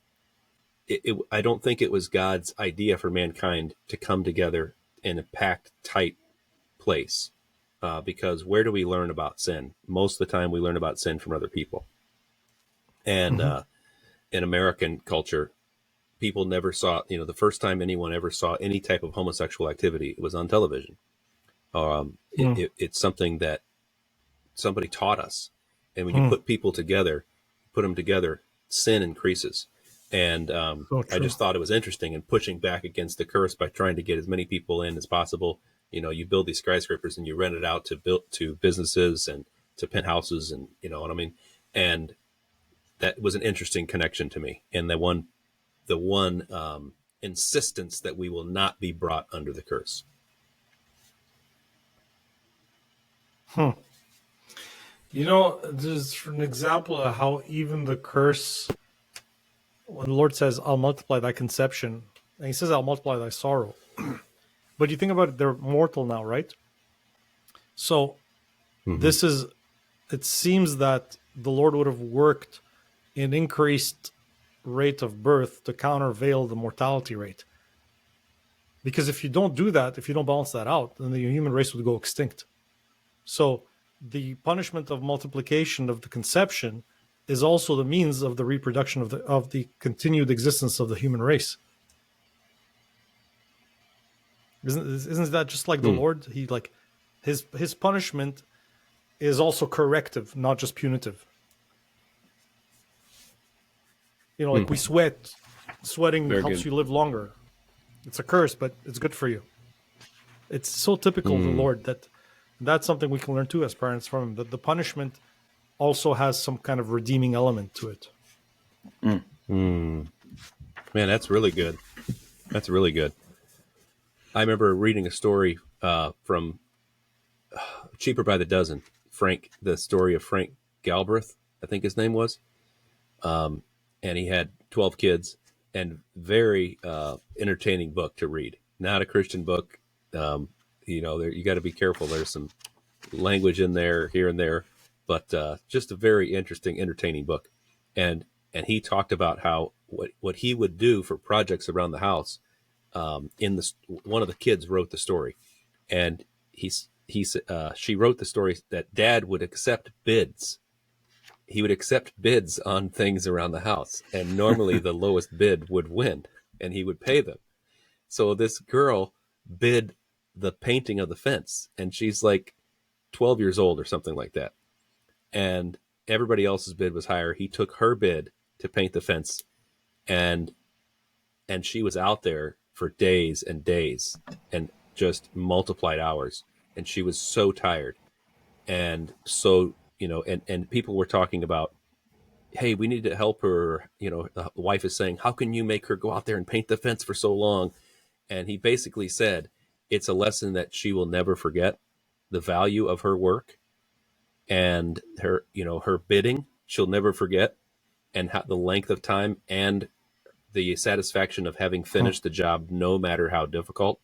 [SPEAKER 1] don't think it was God's idea for mankind to come together in a packed, tight place. Because where do we learn about sin? Most of the time, we learn about sin from other people. And in American culture, people never saw, the first time anyone ever saw any type of homosexual activity, it was on television. It's something that somebody taught us. And when you put people together, sin increases. And I just thought it was interesting, and pushing back against the curse by trying to get as many people in as possible. You build these skyscrapers and you rent it out to businesses and to penthouses, and you know what I mean? And that was an interesting connection to me. And the one insistence that we will not be brought under the curse.
[SPEAKER 3] There's an example of how even the curse, when the Lord says, I'll multiply thy conception, and he says, I'll multiply thy sorrow. But you think about it, they're mortal now, right? So it seems that the Lord would have worked an increased rate of birth to countervail the mortality rate. Because if you don't do that, if you don't balance that out, then the human race would go extinct. So the punishment of multiplication of the conception is also the means of the reproduction of the continued existence of the human race. Isn't that just like the Lord? He his punishment is also corrective, not just punitive. Like we sweat. Sweating helps you live longer. It's a curse, but it's good for you. It's so typical of the Lord that's something we can learn too as parents from him, that the punishment also has some kind of redeeming element to it.
[SPEAKER 1] Man, that's really good. That's really good. I remember reading a story from Cheaper by the Dozen, the story of Frank Galbraith, I think his name was. And he had 12 kids, and very entertaining book to read. Not a Christian book. You got to be careful. There's some language in there, here and there, but just a very interesting, entertaining book. And he talked about how what he would do for projects around the house. One of the kids wrote the story, and she wrote the story that Dad would accept bids. He would accept bids on things around the house, and normally the lowest bid would win, and he would pay them. So this girl bid the painting of the fence, and she's like 12 years old or something like that. And everybody else's bid was higher. He took her bid to paint the fence, and she was out there for days and days and just multiplied hours. And she was so tired. And so, and people were talking about, hey, we need to help her. The wife is saying, how can you make her go out there and paint the fence for so long? And he basically said, it's a lesson that she will never forget, the value of her work and her bidding. She'll never forget, and the length of time and the satisfaction of having finished the job, no matter how difficult.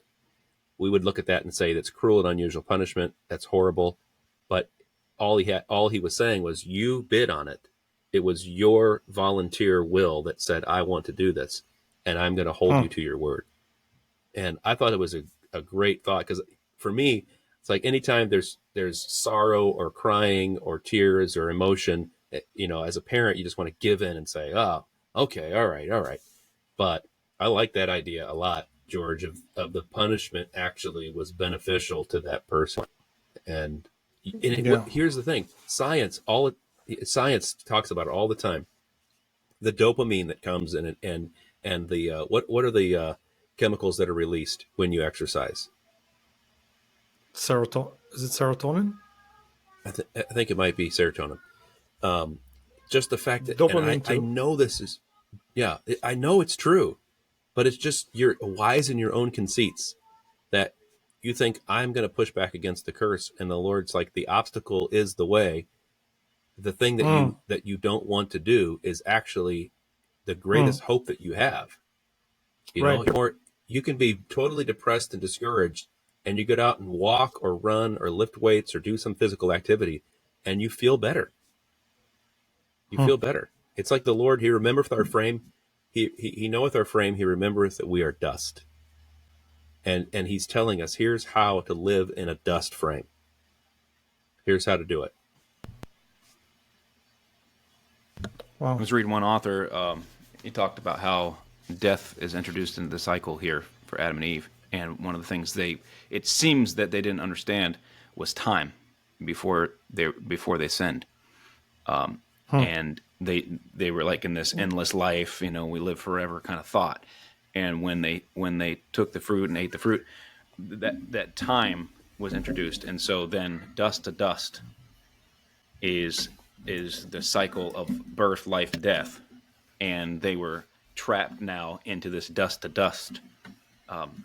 [SPEAKER 1] We would look at that and say that's cruel and unusual punishment. That's horrible. But all he was saying was, you bid on it. It was your volunteer will that said, I want to do this, and I'm going to hold you to your word. And I thought it was a great thought, because for me, it's like anytime there's sorrow or crying or tears or emotion, as a parent, you just want to give in and say, oh, okay, all right. But I like that idea a lot, George, of the punishment actually was beneficial to that person. And here's the thing: science talks about it all the time. The dopamine that comes in, and the what are the chemicals that are released when you exercise?
[SPEAKER 3] Serotonin. Is it serotonin?
[SPEAKER 1] I think it might be serotonin. Just the fact that
[SPEAKER 3] Dopamine
[SPEAKER 1] I know this is, I know it's true, but it's just you're wise in your own conceits that you think, I'm going to push back against the curse, and the Lord's like, the obstacle is the way. The thing that you don't want to do is actually the greatest hope that you have. Or you can be totally depressed and discouraged, and you get out and walk or run or lift weights or do some physical activity, and you feel better. You feel better. It's like the Lord, he remembereth our frame. He knoweth our frame. He remembereth that we are dust. And he's telling us, here's how to live in a dust frame. Here's how to do it.
[SPEAKER 3] Wow.
[SPEAKER 4] I was reading one author. He talked about how death is introduced into the cycle here for Adam and Eve. And one of the things it seems that they didn't understand was time before they sinned. And they were like in this endless life, we live forever kind of thought. And when they took the fruit and ate the fruit, that time was introduced. And so then dust to dust is the cycle of birth, life, death. And they were trapped now into this dust to dust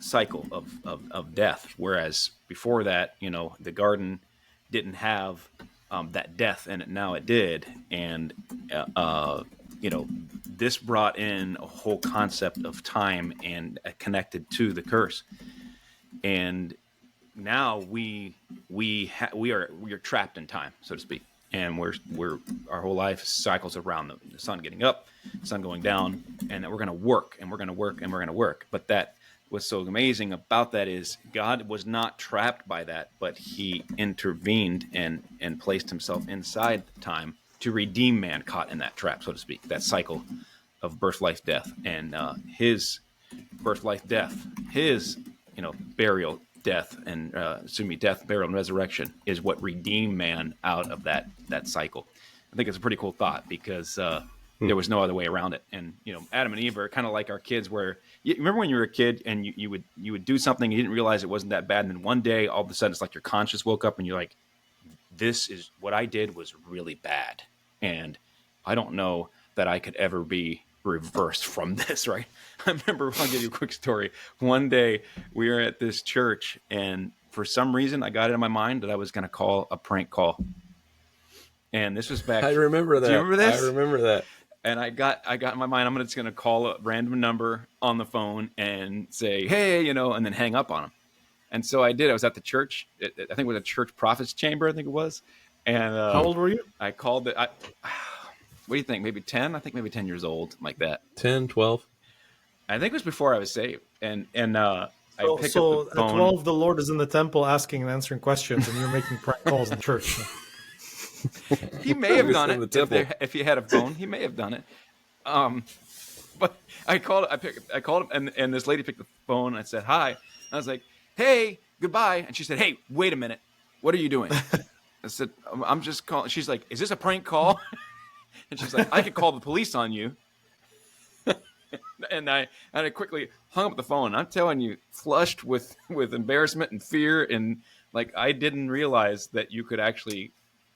[SPEAKER 4] cycle of death. Whereas before that, the garden didn't have that death in it. Now it did. And, this brought in a whole concept of time and connected to the curse. And now we are trapped in time, so to speak. And we're our whole life cycles around the sun getting up, the sun going down, and that we're going to work and we're going to work and we're going to work. But that what's so amazing about that is God was not trapped by that, but he intervened and placed himself inside time to redeem man caught in that trap, so to speak, that cycle of birth, life, death. And his birth, life, death, his burial, death, and death, burial, and resurrection is what redeemed man out of that cycle. I think it's a pretty cool thought, because there was no other way around it. And Adam and Eve are kind of like our kids, where you remember when you were a kid and you would do something, you didn't realize it wasn't that bad, and then one day all of a sudden it's like your conscience woke up and you're like, this is what I did was really bad, and I don't know that I could ever be reversed from this, right? I remember, I'll give you a quick story. One day we were at this church, and for some reason I got it in my mind that I was going to call a prank call. And this was back.
[SPEAKER 1] I remember that.
[SPEAKER 4] Do you remember this?
[SPEAKER 1] I remember that.
[SPEAKER 4] And I got in my mind, I'm just going to call a random number on the phone and say, hey, and then hang up on them. And so I did. I was at the church. I think it was a church prophet's chamber, I think it was. And
[SPEAKER 3] how old were you?
[SPEAKER 4] I called it. What do you think? Maybe 10? I think maybe 10 years old, like that.
[SPEAKER 1] 10, 12?
[SPEAKER 4] I think it was before I was saved. And I picked
[SPEAKER 3] So
[SPEAKER 4] up the phone.
[SPEAKER 3] at 12, the Lord is in the temple asking and answering questions, and you're making prank calls in the church.
[SPEAKER 4] He may have done it if he had a phone. He may have done it. But I called him, and this lady picked the phone, and I said, hi. And I was like, hey, goodbye. And she said, hey, wait a minute. What are you doing? I said, I'm just calling. She's like, is this a prank call? And she's like, I could call the police on you. And I quickly hung up the phone. I'm telling you, flushed with embarrassment and fear. And like, I didn't realize that you could actually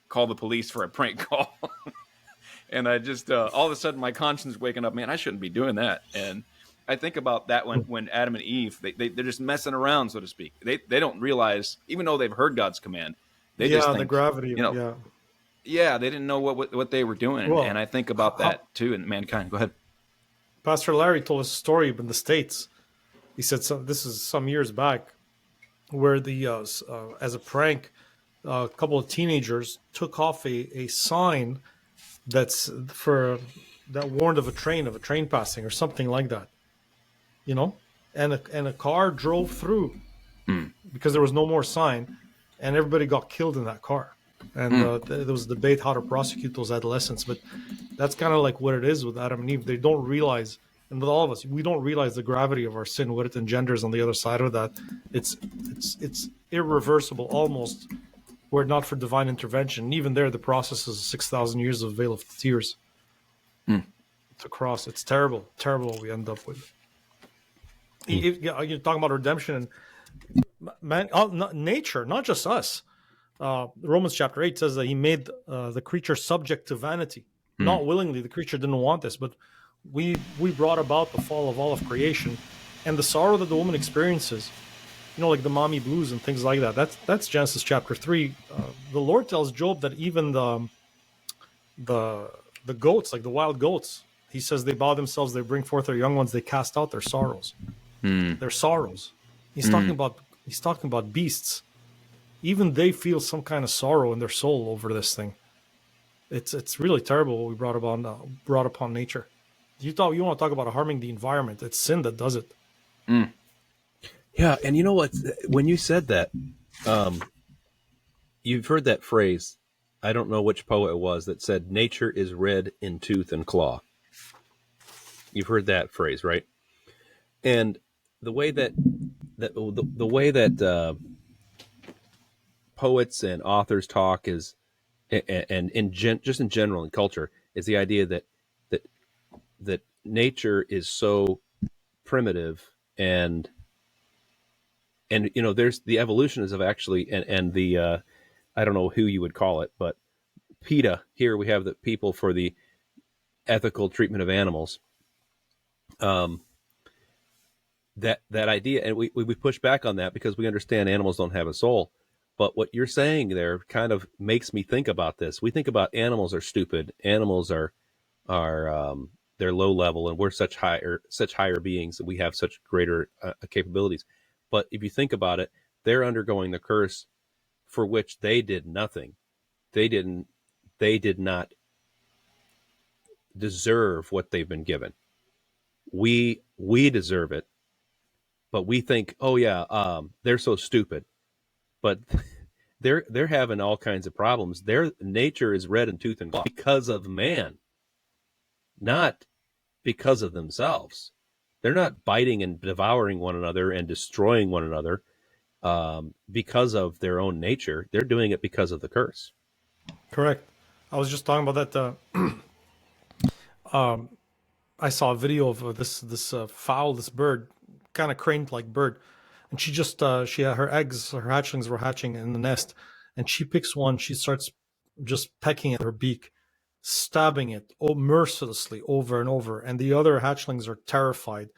[SPEAKER 4] call the police for a prank call. And I just, all of a sudden, my conscience is waking up. Man, I shouldn't be doing that. And I think about that when Adam and Eve, they're just messing around, so to speak. They don't realize, even though they've heard God's command, they just think,
[SPEAKER 3] the gravity.
[SPEAKER 4] Yeah, they didn't know what they were doing. Well, and I think about that too in mankind. Go ahead.
[SPEAKER 3] Pastor Larry told us a story in the States. He said this is some years back, where as a prank, a couple of teenagers took off a sign that warned of a train passing or something like that, and a car drove through because there was no more sign, and everybody got killed in that car. And there was a debate how to prosecute those adolescents, but that's kind of like what it is with Adam and Eve. They don't realize, and with all of us, we don't realize the gravity of our sin, what it engenders on the other side of that. It's irreversible almost, were it not for divine intervention. And even there, the process is 6,000 years of veil of tears to cross. It's terrible what we end up with. You're talking about redemption and nature, not just us. Romans chapter 8 says that he made the creature subject to vanity. Not willingly, the creature didn't want this, but we brought about the fall of all of creation, and the sorrow that the woman experiences, like the mommy blues and things like that. That's Genesis chapter 3. The Lord tells Job that even the goats, like the wild goats, he says they bow themselves, they bring forth their young ones, they cast out their sorrows. Their sorrows. He's talking about beasts. Even they feel some kind of sorrow in their soul over this thing. It's really terrible what we brought upon nature. You want to talk about harming the environment? It's sin that does it.
[SPEAKER 1] Yeah, and you know what? When you said that, you've heard that phrase. I don't know which poet it was that said, "Nature is red in tooth and claw." You've heard that phrase, right? And the way that poets and authors talk is, and just in general in culture, is the idea that nature is so primitive and there's the evolutionists of actually and the I don't know who you would call it, but PETA, here we have the people for the ethical treatment of animals. That idea, and we push back on that because we understand animals don't have a soul. But what you're saying there kind of makes me think about this. We think about animals are stupid. Animals are they're low level, and we're such higher beings that we have such greater capabilities. But if you think about it, they're undergoing the curse for which they did nothing. They did not deserve what they've been given. We deserve it, but we think, oh yeah, they're so stupid. But they're having all kinds of problems. Their nature is red in tooth and claw because of man, not because of themselves. They're not biting and devouring one another and destroying one another because of their own nature. They're doing it because of the curse.
[SPEAKER 3] Correct. I was just talking about that. I saw a video of this fowl, this bird, kind of crane-like bird, and she had her eggs, her hatchlings were hatching in the nest, and she picks one. She starts just pecking at her beak, stabbing it mercilessly over and over, and the other hatchlings are terrified.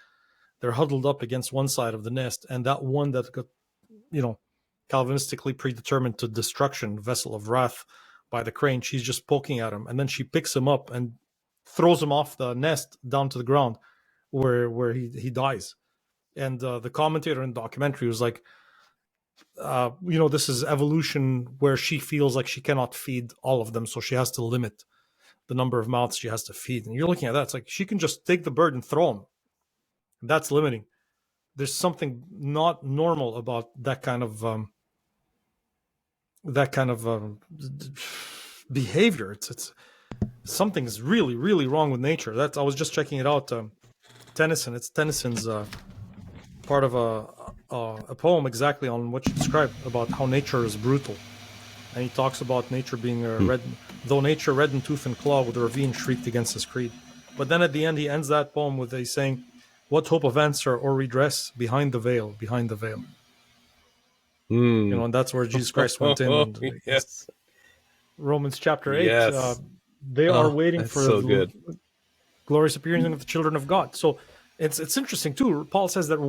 [SPEAKER 3] They're huddled up against one side of the nest, and that one that got, Calvinistically predetermined to destruction, vessel of wrath by the crane, she's just poking at him, and then she picks him up and throws him off the nest down to the ground where he dies. And the commentator in the documentary was like, this is evolution where she feels like she cannot feed all of them, so she has to limit the number of mouths she has to feed. And you're looking at that, it's like she can just take the bird and throw him. That's limiting. There's something not normal about that kind of behavior. It's something's really, really wrong with nature. I was just checking it out. Tennyson. It's Tennyson's part of a poem exactly on what you described about how nature is brutal, and he talks about nature being red, though nature red in tooth and claw, with a ravine shrieked against his creed. But then at the end, he ends that poem with a saying, "What hope of answer or redress behind the veil? Behind the veil." You know, and that's where Jesus Christ went in. And
[SPEAKER 1] Yes.
[SPEAKER 3] Romans chapter 8.
[SPEAKER 1] Yes.
[SPEAKER 3] They are waiting for
[SPEAKER 1] so
[SPEAKER 3] the
[SPEAKER 1] good.
[SPEAKER 3] glorious appearing of the children of God. So it's interesting too. Paul says that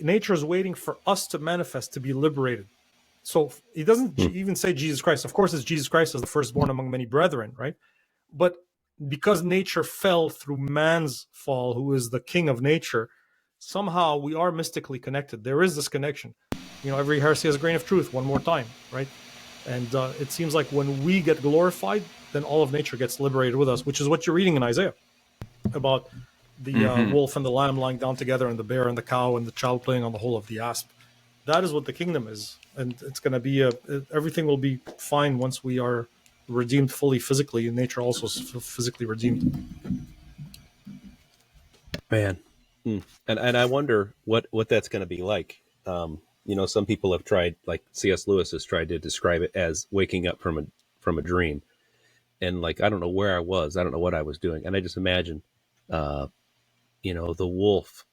[SPEAKER 3] nature is waiting for us to manifest, to be liberated. So he doesn't even say Jesus Christ. Of course, it's Jesus Christ as the firstborn among many brethren, right? But because nature fell through man's fall, who is the king of nature, somehow we are mystically connected. There is this connection. You know, every heresy has a grain of truth, one more time, right? And it seems like when we get glorified, then all of nature gets liberated with us, which is what you're reading in Isaiah about the wolf and the lamb lying down together, and the bear and the cow and the child playing on the hole of the asp. That is what the kingdom is. And it's going to be everything will be fine once we are redeemed fully physically, and nature also is physically redeemed.
[SPEAKER 1] Man. And I wonder what that's going to be like. You know, some people have tried, like C.S. Lewis has tried to describe it as waking up from a dream. And like, I don't know where I was. I don't know what I was doing. And I just imagine, you know, the wolf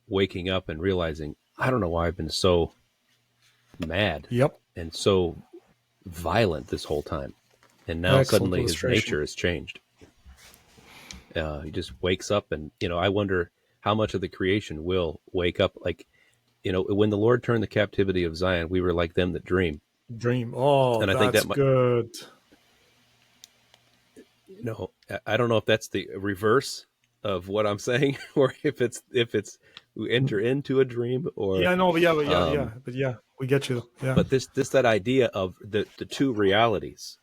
[SPEAKER 1] waking up and realizing, I don't know why I've been so mad and so violent this whole time. And now suddenly his nature has changed. He just wakes up, and, you know, I wonder how much of the creation will wake up. Like, you know, when the Lord turned the captivity of Zion, we were like them that dream.
[SPEAKER 3] Oh, and I think that's good.
[SPEAKER 1] You know, I don't know if that's the reverse of what I'm saying, or if it's we enter into a dream, or
[SPEAKER 3] but we get you. Yeah.
[SPEAKER 1] But that idea of the two realities.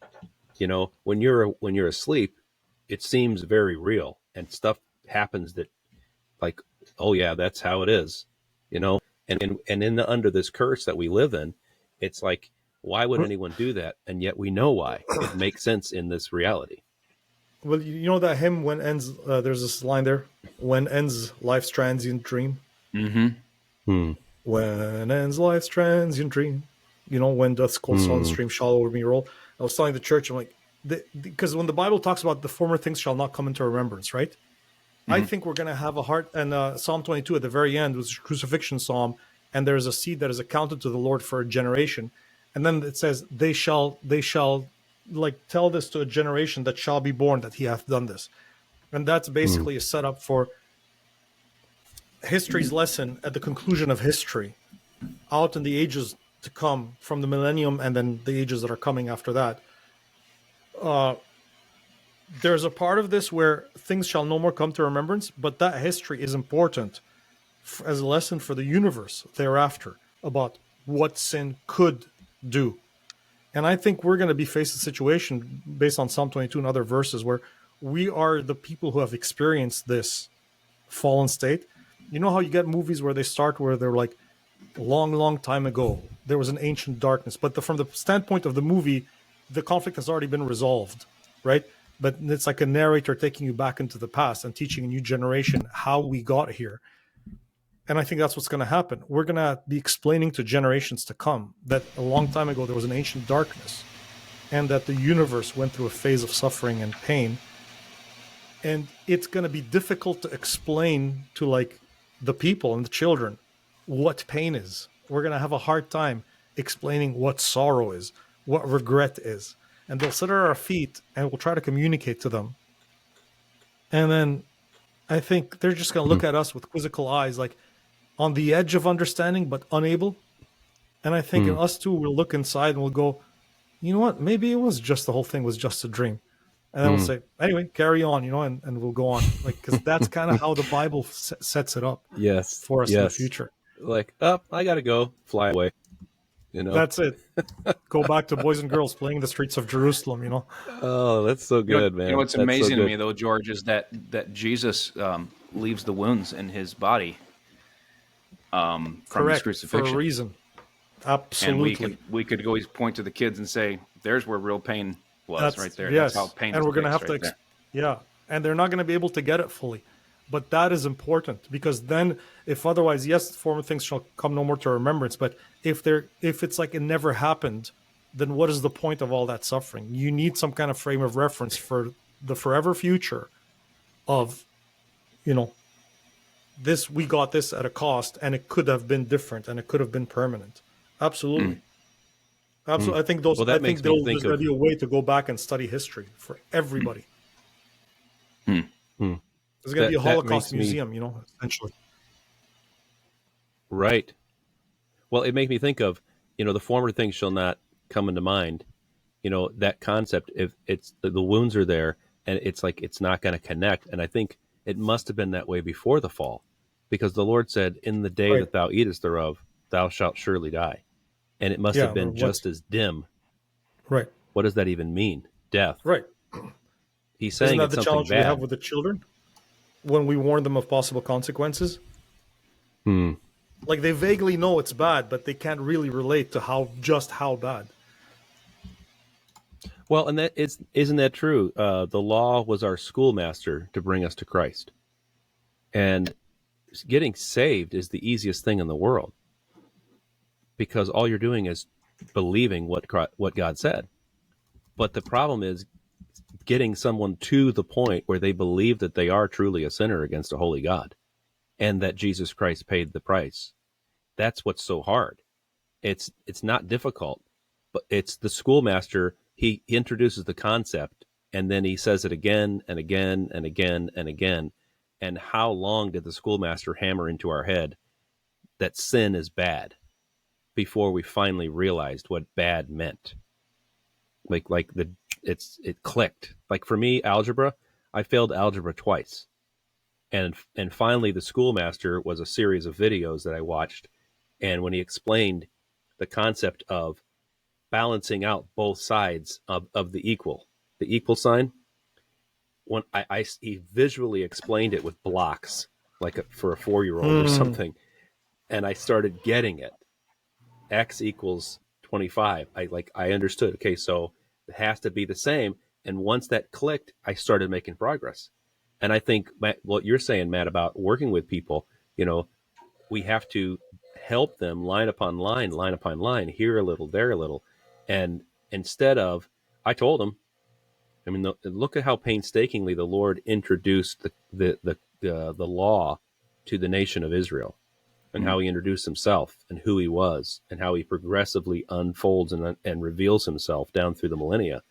[SPEAKER 1] You know, when you're asleep, it seems very real, and stuff happens that, like, oh yeah, that's how it is. You know, and under this curse that we live in, it's like, why would anyone do that? And yet we know why. It makes sense in this reality.
[SPEAKER 3] Well, you know that hymn, when ends, there's this line there, when ends life's transient dream.
[SPEAKER 4] Mm-hmm.
[SPEAKER 3] When ends life's transient dream. You know, when doth's cold sun stream shall over me roll. I was telling the church, I'm like, because when the Bible talks about the former things shall not come into remembrance, right? I think we're going to have a heart, and Psalm 22 at the very end was a crucifixion psalm, and there's a seed that is accounted to the Lord for a generation. And then it says, they shall like tell this to a generation that shall be born, that he hath done this. And that's basically a setup for history's lesson at the conclusion of history, out in the ages to come, from the millennium and then the ages that are coming after that. There's a part of this where things shall no more come to remembrance, but that history is important as a lesson for the universe thereafter about what sin could do. And I think we're going to be faced with a situation based on Psalm 22 and other verses where we are the people who have experienced this fallen state. You know how you get movies where they start where they're like, long time ago, there was an ancient darkness. But from the standpoint of the movie, the conflict has already been resolved, right? But it's like a narrator taking you back into the past and teaching a new generation how we got here. And I think that's what's going to happen. We're going to be explaining to generations to come that a long time ago there was an ancient darkness, and that the universe went through a phase of suffering and pain. And it's going to be difficult to explain to like the people and the children what pain is. We're going to have a hard time explaining what sorrow is, what regret is. And they'll sit at our feet and we'll try to communicate to them. And then I think they're just going to look at us with quizzical eyes, like on the edge of understanding, but unable. And I think us too will look inside and we'll go, you know what? Maybe it was just, the whole thing was just a dream. And then we'll say, anyway, carry on, you know, and we'll go on. Like, because that's kind of how the Bible sets it up
[SPEAKER 1] for
[SPEAKER 3] us in the future.
[SPEAKER 1] Like, I got to go, fly away.
[SPEAKER 3] That's it. Go back to boys and girls playing in the streets of Jerusalem.
[SPEAKER 1] Oh, that's so good, man.
[SPEAKER 4] What's
[SPEAKER 1] that's
[SPEAKER 4] amazing
[SPEAKER 1] so
[SPEAKER 4] to me, though, George, is that Jesus leaves the wounds in his body from his crucifixion.
[SPEAKER 3] For a reason. Absolutely.
[SPEAKER 4] And we could always point to the kids and say, there's where real pain was right there.
[SPEAKER 3] Yes.
[SPEAKER 4] That's how pain
[SPEAKER 3] and
[SPEAKER 4] is
[SPEAKER 3] we're going to have
[SPEAKER 4] right
[SPEAKER 3] to, yeah. And they're not going to be able to get it fully. But that is important, because then if otherwise, yes, former things shall come no more to remembrance. But if it's like it never happened, then what is the point of all that suffering? You need some kind of frame of reference for the forever future of, this, we got this at a cost, and it could have been different, and it could have been permanent. Absolutely. Absolutely. I think there's going to be a way to go back and study history for everybody. There's going to be a Holocaust museum, essentially.
[SPEAKER 1] Right. Well, it makes me think of, the former things shall not come into mind. That concept, if it's the wounds are there and it's like it's not going to connect. And I think it must have been that way before the fall, because the Lord said, in the day that thou eatest thereof, thou shalt surely die. And it must have been just as dim.
[SPEAKER 3] Right.
[SPEAKER 1] What does that even mean? Death.
[SPEAKER 3] Right.
[SPEAKER 1] He's saying
[SPEAKER 3] Isn't that
[SPEAKER 1] it's
[SPEAKER 3] the challenge
[SPEAKER 1] bad.
[SPEAKER 3] we have with the children when we warn them of possible consequences? Like, they vaguely know it's bad, but they can't really relate to how bad.
[SPEAKER 1] Well, and isn't that true? The law was our schoolmaster to bring us to Christ. And getting saved is the easiest thing in the world, because all you're doing is believing what God said. But the problem is getting someone to the point where they believe that they are truly a sinner against a holy God, and that Jesus Christ paid the price. That's what's so hard. It's not difficult, but it's the schoolmaster. He introduces the concept, and then he says it again and again and again and again. And how long did the schoolmaster hammer into our head that sin is bad before we finally realized what bad meant? It clicked. Like, for me, algebra, I failed algebra twice. And finally, the schoolmaster was a series of videos that I watched. And when he explained the concept of balancing out both sides of the equal sign, when he visually explained it with blocks, like for a 4-year-old or something. And I started getting it. X equals 25. I understood. Okay, so it has to be the same. And once that clicked, I started making progress. And I think, Matt, what you're saying, Matt, about working with people, we have to help them line upon line, here a little, there a little. And instead of, I told them, look at how painstakingly the Lord introduced the law to the nation of Israel, and how he introduced himself and who he was, and how he progressively unfolds and reveals himself down through the millennia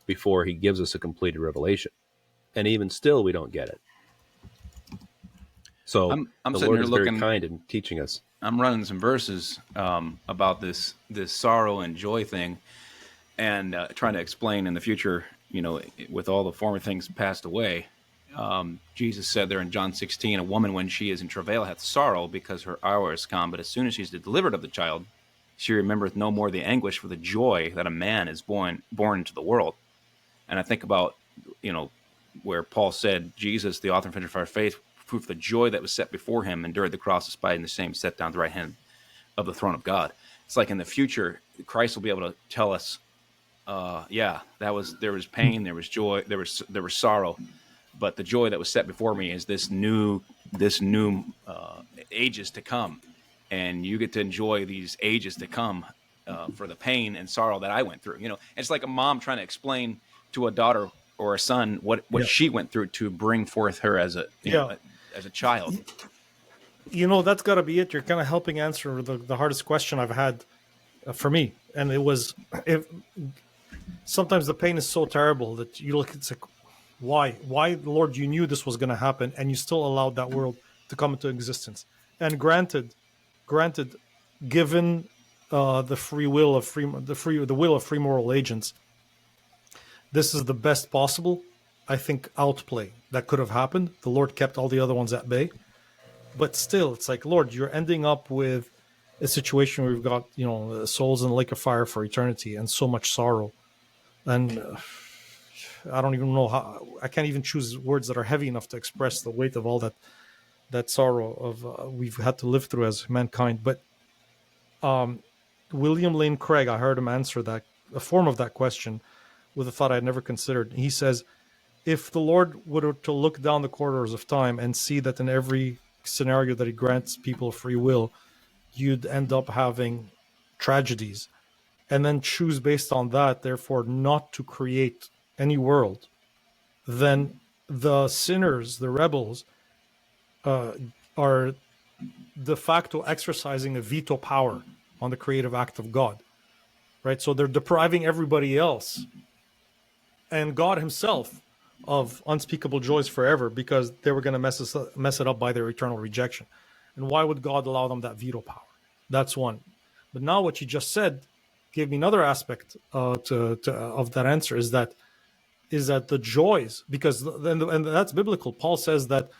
[SPEAKER 1] before he gives us a completed revelation. And even still, we don't get it. So
[SPEAKER 4] I'm
[SPEAKER 1] the
[SPEAKER 4] sitting
[SPEAKER 1] Lord
[SPEAKER 4] here
[SPEAKER 1] is
[SPEAKER 4] looking,
[SPEAKER 1] very kind in teaching us.
[SPEAKER 4] I'm running some verses about this sorrow and joy thing, and trying to explain in the future, with all the former things passed away. Jesus said there in John 16, a woman, when she is in travail, hath sorrow, because her hour is come. But as soon as she is delivered of the child, she remembereth no more the anguish for the joy that a man is born into the world. And I think about, where Paul said, Jesus, the author and finisher of our faith, proved the joy that was set before him, endured the cross, despising the shame, sat down at the right hand of the throne of God. It's like in the future, Christ will be able to tell us, there was pain, there was joy, there was sorrow, but the joy that was set before me is this new ages to come, and you get to enjoy these ages to come for the pain and sorrow that I went through. It's like a mom trying to explain to a daughter or a son what she went through to bring forth her as a as a child.
[SPEAKER 3] That's got to be it. You're kind of helping answer the hardest question I've had for me, and it was, if sometimes the pain is so terrible that you look, it's like, why, Lord, you knew this was going to happen, and you still allowed that world to come into existence. And granted, given the will of free moral agents, this is the best possible, I think, outplay that could have happened. The Lord kept all the other ones at bay. But still, it's like, Lord, you're ending up with a situation where we've got, souls in the lake of fire for eternity and so much sorrow. And I don't even know how, I can't even choose words that are heavy enough to express the weight of all that sorrow of we've had to live through as mankind. But William Lane Craig, I heard him answer a form of that question with a thought I'd never considered. He says, if the Lord were to look down the corridors of time and see that in every scenario that he grants people free will, you'd end up having tragedies, and then choose based on that, therefore, not to create any world, then the sinners, the rebels, are de facto exercising a veto power on the creative act of God, right? So they're depriving everybody else and God himself of unspeakable joys forever because they were going to mess it up by their eternal rejection. And why would God allow them that veto power? That's one. But now what you just said gave me another aspect of that answer, is that the joys, because and that's biblical. Paul says that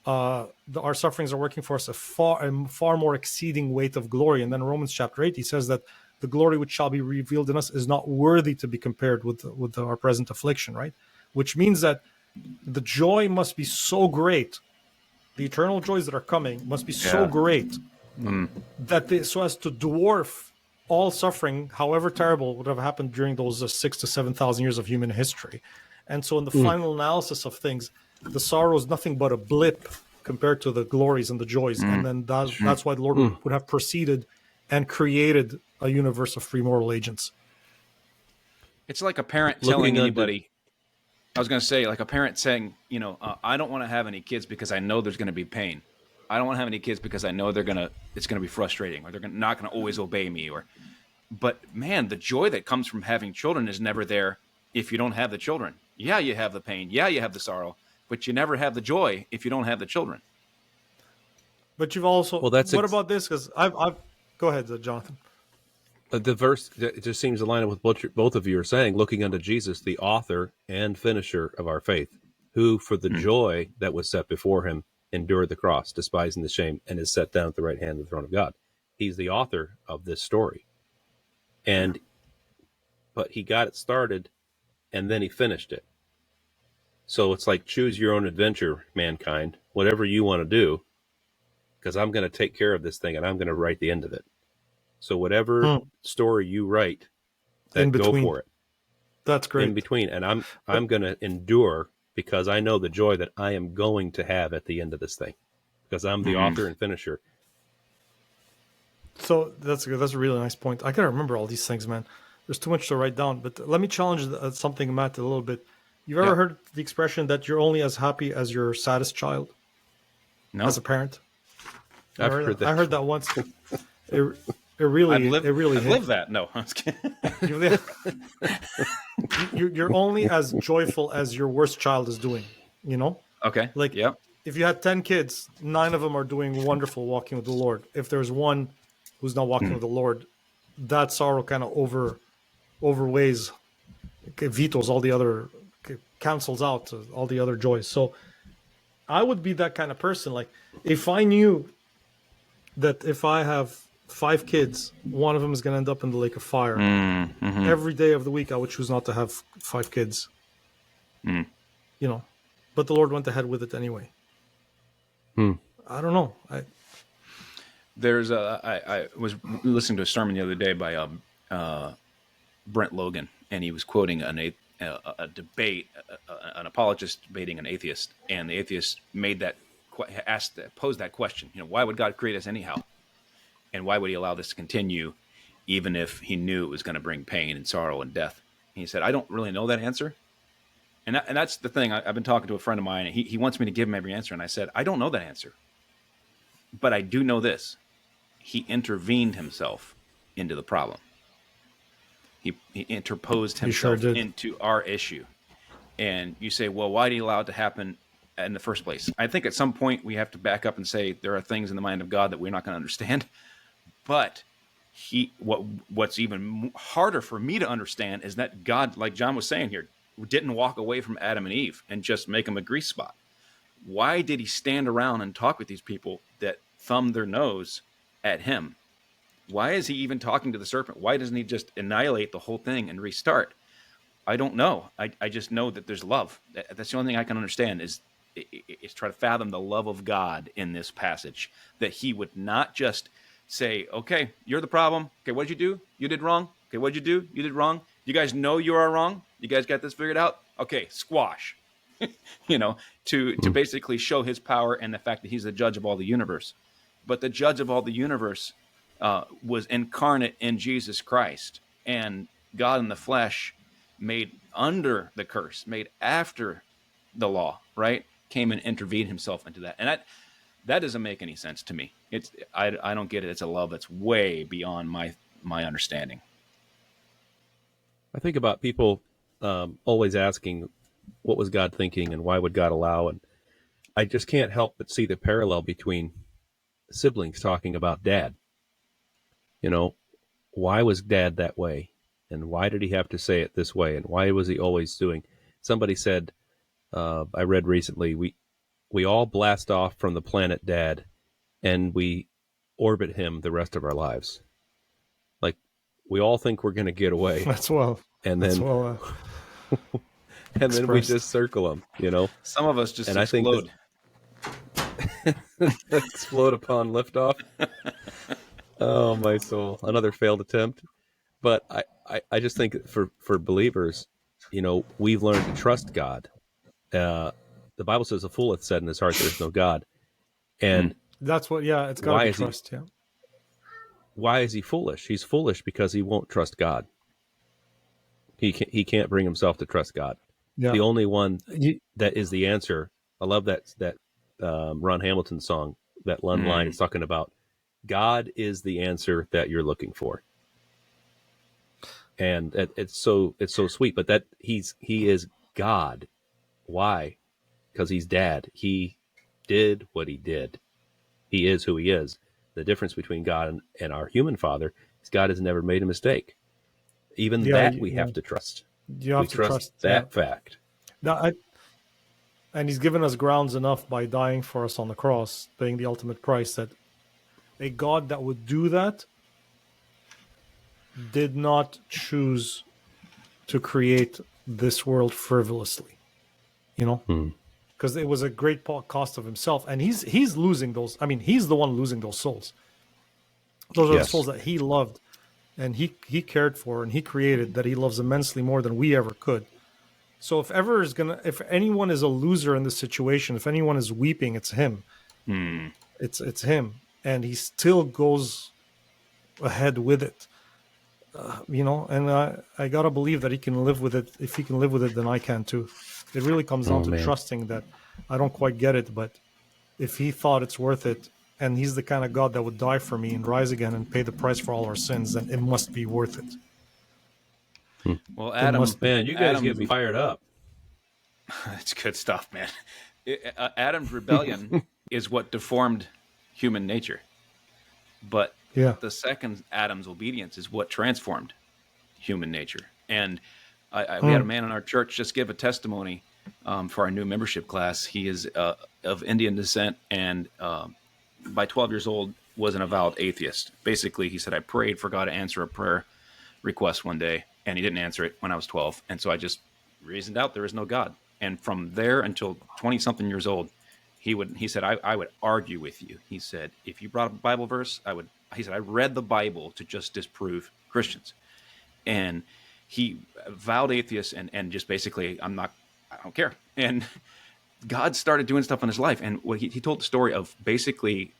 [SPEAKER 3] our sufferings are working for us a far more exceeding weight of glory. And then Romans chapter 8, he says that the glory which shall be revealed in us is not worthy to be compared with our present affliction, right? Which means that the joy must be so great, the eternal joys that are coming must be so great that so as to dwarf all suffering, however terrible, would have happened during those 6,000 to 7,000 years of human history. And so in the final analysis of things, the sorrow is nothing but a blip compared to the glories and the joys. And then that's why the Lord would have proceeded and created a universe of free moral agents.
[SPEAKER 4] It's like a parent telling anybody, I was going to say, like a parent saying, I don't want to have any kids because I know there's going to be pain. I don't want to have any kids because I know it's going to be frustrating, or they're not going to always obey me. But man, the joy that comes from having children is never there if you don't have the children. Yeah, you have the pain. Yeah, you have the sorrow, but you never have the joy if you don't have the children.
[SPEAKER 3] But you've also, what about this? Because I've go ahead, Jonathan.
[SPEAKER 1] The verse, it just seems to line up with what both of you are saying, looking unto Jesus, the author and finisher of our faith, who for the joy that was set before him endured the cross, despising the shame, and is set down at the right hand of the throne of God. He's the author of this story. But he got it started, and then he finished it. So it's like, choose your own adventure, mankind, whatever you want to do, because I'm going to take care of this thing, and I'm going to write the end of it. So whatever story you write, then go for it.
[SPEAKER 3] That's great.
[SPEAKER 1] In between, and I'm going to endure because I know the joy that I am going to have at the end of this thing, because I'm the author and finisher.
[SPEAKER 3] So that's a really nice point. I gotta remember all these things, man. There's too much to write down. But let me challenge something, Matt, a little bit. You've ever heard the expression that you're only as happy as your saddest child?
[SPEAKER 4] No.
[SPEAKER 3] As a parent?
[SPEAKER 1] I've heard that.
[SPEAKER 3] I heard that once. It really
[SPEAKER 4] live that. No, I'm just kidding.
[SPEAKER 3] You're only as joyful as your worst child is doing,
[SPEAKER 4] Okay.
[SPEAKER 3] Like, if you had 10 kids, 9 of them are doing wonderful walking with the Lord. If there's one who's not walking with the Lord, that sorrow kind of overweighs, vetoes all the other, cancels out all the other joys. So I would be that kind of person. Like, if I knew that if I have 5 kids, one of them is going to end up in the lake of fire. Every day of the week, I would choose not to have 5 kids. But the Lord went ahead with it anyway. I don't know.
[SPEAKER 4] I was listening to a sermon the other day by Brent Logan, and he was quoting a debate, an apologist debating an atheist, and the atheist posed that question. Why would God create us anyhow? And why would he allow this to continue, even if he knew it was going to bring pain and sorrow and death? And he said, I don't really know that answer. And that's the thing. I've been talking to a friend of mine, and he wants me to give him every answer. And I said, I don't know that answer. But I do know this. He intervened himself into the problem. He interposed himself into our issue. And you say, well, why did he allow it to happen in the first place? I think at some point we have to back up and say there are things in the mind of God that we're not going to understand. But what's even harder for me to understand is that God, like John was saying here, didn't walk away from Adam and Eve and just make them a grease spot. Why did he stand around and talk with these people that thumbed their nose at him? Why is he even talking to the serpent? Why doesn't he just annihilate the whole thing and restart? I don't know. I just know that there's love. That's the only thing I can understand is try to fathom the love of God in this passage, that he would not just say, okay, you're the problem. Okay, what'd you do? You did wrong. Okay, what'd you do? You did wrong. You guys know you are wrong. You guys got this figured out. Okay, squash. To basically show his power and the fact that he's the judge of all the universe. But the judge of all the universe was incarnate in Jesus Christ, and God in the flesh, made under the curse, made after the law, right, came and intervened himself into that. And that doesn't make any sense to me. I don't get it. It's a love that's way beyond my understanding.
[SPEAKER 1] I think about people always asking, what was God thinking and why would God allow? And I just can't help but see the parallel between siblings talking about dad. Why was dad that way? And why did he have to say it this way? And why was he always doing? Somebody said, I read recently, we all blast off from the planet dad and we orbit him the rest of our lives. Like, we all think we're going to get away. And then we just circle him,
[SPEAKER 4] Some of us just explode.
[SPEAKER 1] Explode upon liftoff. Oh, my soul. Another failed attempt. But I just think for believers, we've learned to trust God. The Bible says a fool hath said in his heart there's no God. And
[SPEAKER 3] that's what, it's got to be trust,
[SPEAKER 1] Why is he foolish? He's foolish because he won't trust God. He can't bring himself to trust God. Yeah. The only one that is the answer. I love that Ron Hamilton song, that one line is talking about God is the answer that you're looking for. And it's so sweet, but that he is God. Why? Because he's dad. He did what he did. He is who he is. The difference between God and our human father is God has never made a mistake. Even we have to trust.
[SPEAKER 3] You have to trust
[SPEAKER 1] that fact.
[SPEAKER 3] Now, and he's given us grounds enough by dying for us on the cross, paying the ultimate price, that a God that would do that did not choose to create this world frivolously, because it was a great cost of himself, and he's losing those. I mean, he's the one losing those souls. Those are the souls that he loved, and he cared for, and he created, that he loves immensely more than we ever could. So if anyone is a loser in this situation, if anyone is weeping, it's him. It's him, and he still goes ahead with it. And I gotta believe that he can live with it. If he can live with it, then I can too. It really comes down to trusting that. I don't quite get it, but if he thought it's worth it, and he's the kind of God that would die for me and rise again and pay the price for all our sins, then it must be worth it.
[SPEAKER 4] Well, Adam,
[SPEAKER 1] you guys get me fired up.
[SPEAKER 4] It's good stuff, man. Adam's rebellion is what deformed human nature, but the second Adam's obedience is what transformed human nature. And we had a man in our church just give a testimony for our new membership class. He is of Indian descent, and by 12 years old was an avowed atheist. Basically, he said, I prayed for God to answer a prayer request one day, and he didn't answer it when I was 12. And so I just reasoned out there is no God. And from there until 20-something years old, he said, I would argue with you. He said, if you brought up a Bible verse, he said, I read the Bible to just disprove Christians. And he vowed atheist and just basically, I don't care. And God started doing stuff in his life. And he told the story of basically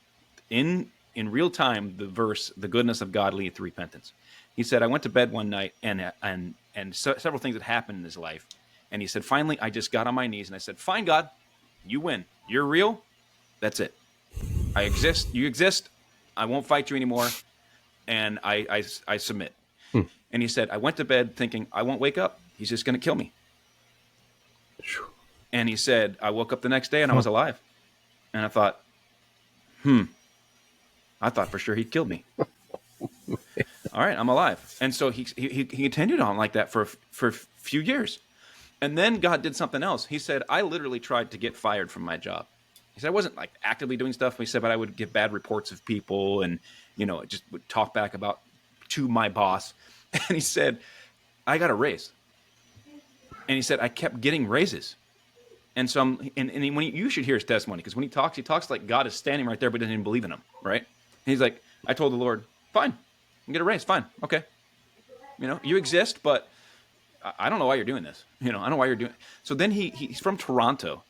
[SPEAKER 4] in real time, the verse, the goodness of God leadeth to repentance. He said, I went to bed one night and several things had happened in his life. And he said, finally, I just got on my knees and I said, fine, God, you win. You're real. That's it. I exist. You exist. I won't fight you anymore. And I submit. And he said, I went to bed thinking, I won't wake up. He's just going to kill me. And he said, I woke up the next day and I was alive. And I thought, I thought for sure he'd killed me. All right, I'm alive. And so he continued on like that for a few years. And then God did something else. He said, I literally tried to get fired from my job. He said, I wasn't like actively doing stuff. He said, but I would give bad reports of people and, just would talk back to my boss. And he said, I got a raise. And he said, I kept getting raises. And so you should hear his testimony, because when he talks like God is standing right there, but doesn't even believe in him, right? And he's like, I told the Lord, fine, you get a raise, fine, okay. You exist, but I don't know why you're doing this. I don't know why you're doing it. So then he's from Toronto.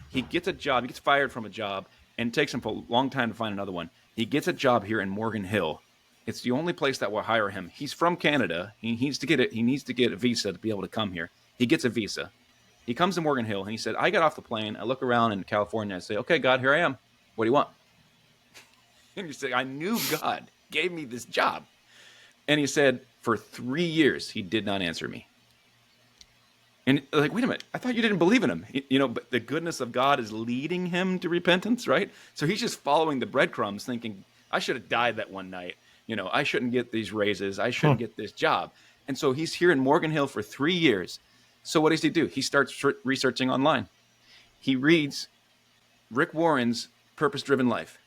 [SPEAKER 4] He gets a job. He gets fired from a job, and it takes him a long time to find another one. He gets a job here in Morgan Hill. It's the only place that will hire him. He's from Canada. He needs to get it. He needs to get a visa to be able to come here. He gets a visa. He comes to Morgan Hill, and he said, I get off the plane. I look around in California. I say, okay, God, here I am. What do you want? And he said, I knew God gave me this job. And he said, for 3 years, he did not answer me. And like, wait a minute, I thought you didn't believe in him. But the goodness of God is leading him to repentance, right? So he's just following the breadcrumbs, thinking, I should have died that one night. I shouldn't get these raises. I shouldn't get this job. And so he's here in Morgan Hill for 3 years. So what does he do? He starts researching online. He reads Rick Warren's Purpose-Driven Life.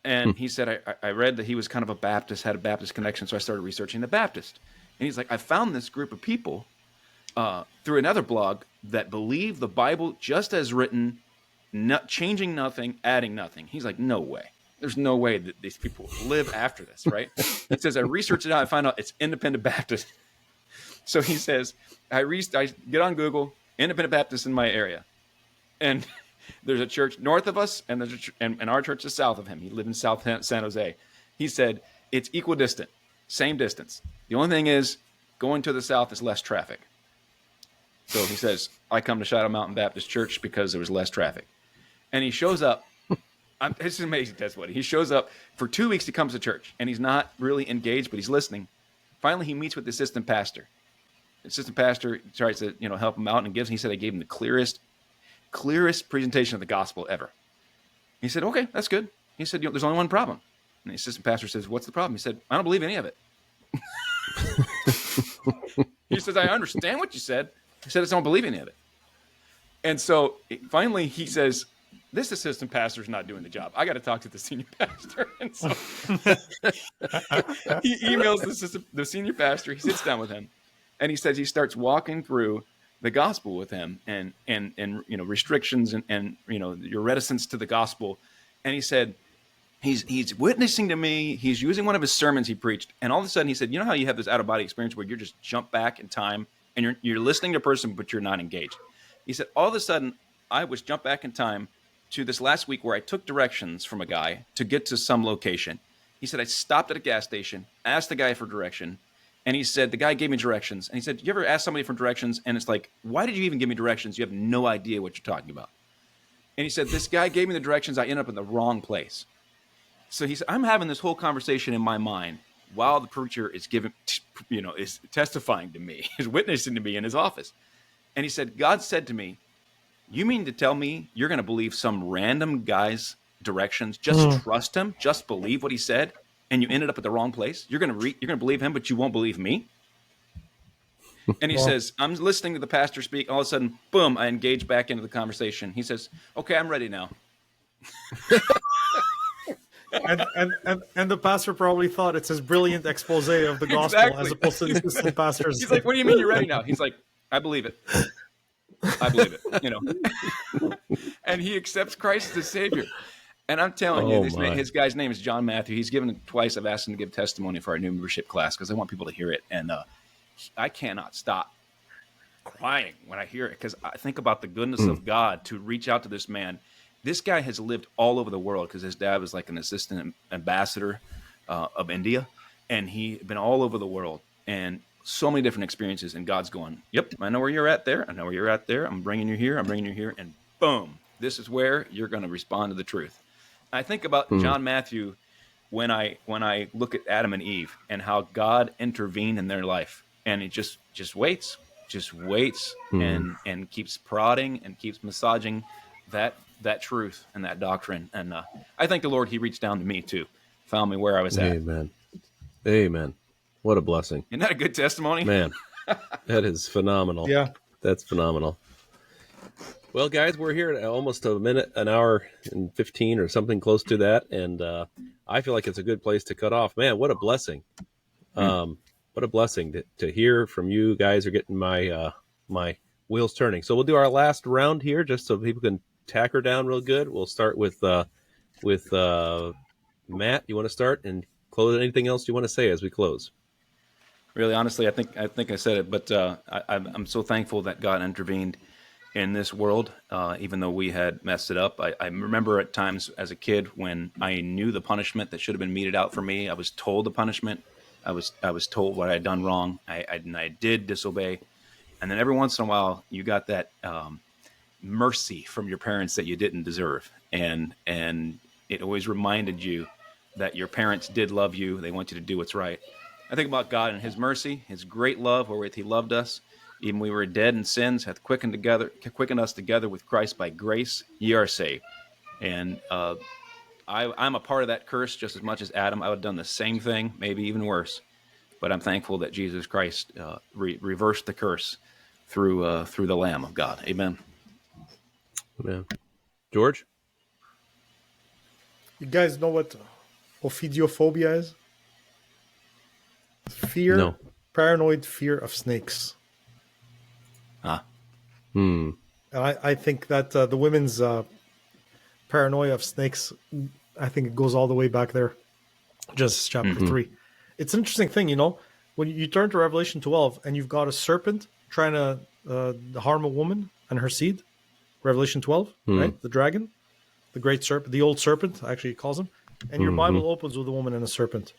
[SPEAKER 4] And he said, I read that he was kind of a Baptist, had a Baptist connection, so I started researching the Baptist. And he's like, I found this group of people through another blog that believe the Bible just as written, changing nothing, adding nothing. He's like, no way. There's no way that these people live after this, right? He says, I researched it out. I found out it's independent Baptist. So he says, I get on Google, independent Baptist in my area. And there's a church north of us, and and our church is south of him. He lived in South San Jose. He said, it's equidistant, same distance. The only thing is, going to the south is less traffic. So he says, I come to Shadow Mountain Baptist Church because there was less traffic. And he shows up. It's an amazing testimony. He shows up for 2 weeks. He comes to church, and he's not really engaged, but he's listening. Finally, he meets with the assistant pastor. The assistant pastor tries to help him out, and he said, I gave him the clearest presentation of the gospel ever. He said, okay, that's good. He said, there's only one problem. And the assistant pastor says, what's the problem? He said, I don't believe any of it. He says, I understand what you said. He said, I don't believe any of it. And so finally he says, this assistant pastor is not doing the job. I got to talk to the senior pastor. And so he emails the senior pastor. He sits down with him, and he says he starts walking through the gospel with him and restrictions and your reticence to the gospel. And he said, he's witnessing to me. He's using one of his sermons he preached. And all of a sudden he said, how you have this out of body experience where you're just jump back in time and you're listening to a person, but you're not engaged. He said, all of a sudden I was jumped back in time to this last week where I took directions from a guy to get to some location. He said, I stopped at a gas station, asked the guy for direction. And he said, the guy gave me directions. And he said, you ever ask somebody for directions? And it's like, why did you even give me directions? You have no idea what you're talking about. And he said, this guy gave me the directions. I ended up in the wrong place. So he said, I'm having this whole conversation in my mind while the preacher is is testifying to me, is witnessing to me in his office. And he said, God said to me, you mean to tell me you're going to believe some random guy's directions? Just trust him, just believe what he said, and you ended up at the wrong place? You're going to believe him, but you won't believe me? And he says, I'm listening to the pastor speak. All of a sudden, boom, I engage back into the conversation. He says, okay, I'm ready now.
[SPEAKER 3] and the pastor probably thought it's his brilliant expose of the gospel, exactly, as opposed to the assistant pastors.
[SPEAKER 4] He's like, what do you mean you're ready now? He's like, I believe it. I believe it, And he accepts Christ as his Savior. And I'm telling you, his guy's name is John Matthew. He's given it twice. I've asked him to give testimony for our new membership class because I want people to hear it. And I cannot stop crying when I hear it because I think about the goodness of God to reach out to this man. This guy has lived all over the world because his dad was like an assistant ambassador of India. And he'd been all over the world. And so many different experiences, and God's going, yep, I know where you're at there. I know where you're at there. I'm bringing you here. I'm bringing you here. And boom, this is where you're going to respond to the truth. I think about John Matthew when I look at Adam and Eve and how God intervened in their life. And it just waits and keeps prodding and keeps massaging that truth and that doctrine. And I thank the Lord he reached down to me too, found me where I was at.
[SPEAKER 1] Amen. What a blessing.
[SPEAKER 4] Isn't that a good testimony?
[SPEAKER 1] Man, that is phenomenal.
[SPEAKER 3] Yeah.
[SPEAKER 1] That's phenomenal. Well, guys, we're here at almost an hour and 15 or something close to that. And I feel like it's a good place to cut off. Man, what a blessing. What a blessing to hear from you guys are getting my my wheels turning. So we'll do our last round here just so people can tack her down real good. We'll start with Matt. You want to start and close? Anything else you want to say as we close?
[SPEAKER 4] Really, honestly, I think I said it, but I'm so thankful that God intervened in this world, even though we had messed it up. I remember at times as a kid when I knew the punishment that should have been meted out for me. I was told the punishment. I was told what I had done wrong. I did disobey, and then every once in a while you got that mercy from your parents that you didn't deserve, and it always reminded you that your parents did love you. They want you to do what's right. I think about God and His mercy, His great love, wherewith He loved us, even we were dead in sins, hath quickened us together with Christ by grace. Ye are saved. And I'm a part of that curse just as much as Adam. I would have done the same thing, maybe even worse. But I'm thankful that Jesus Christ reversed the curse through the Lamb of God. Amen.
[SPEAKER 1] Amen. George?
[SPEAKER 3] You guys know what ophidiophobia is? Fear, paranoid fear of snakes. And I think that the women's paranoia of snakes, I think it goes all the way back there. Genesis chapter 3. It's an interesting thing, when you turn to Revelation 12 and you've got a serpent trying to harm a woman and her seed. Revelation 12, right? The dragon, the great serpent, the old serpent, actually he calls him. And your Bible opens with a woman and a serpent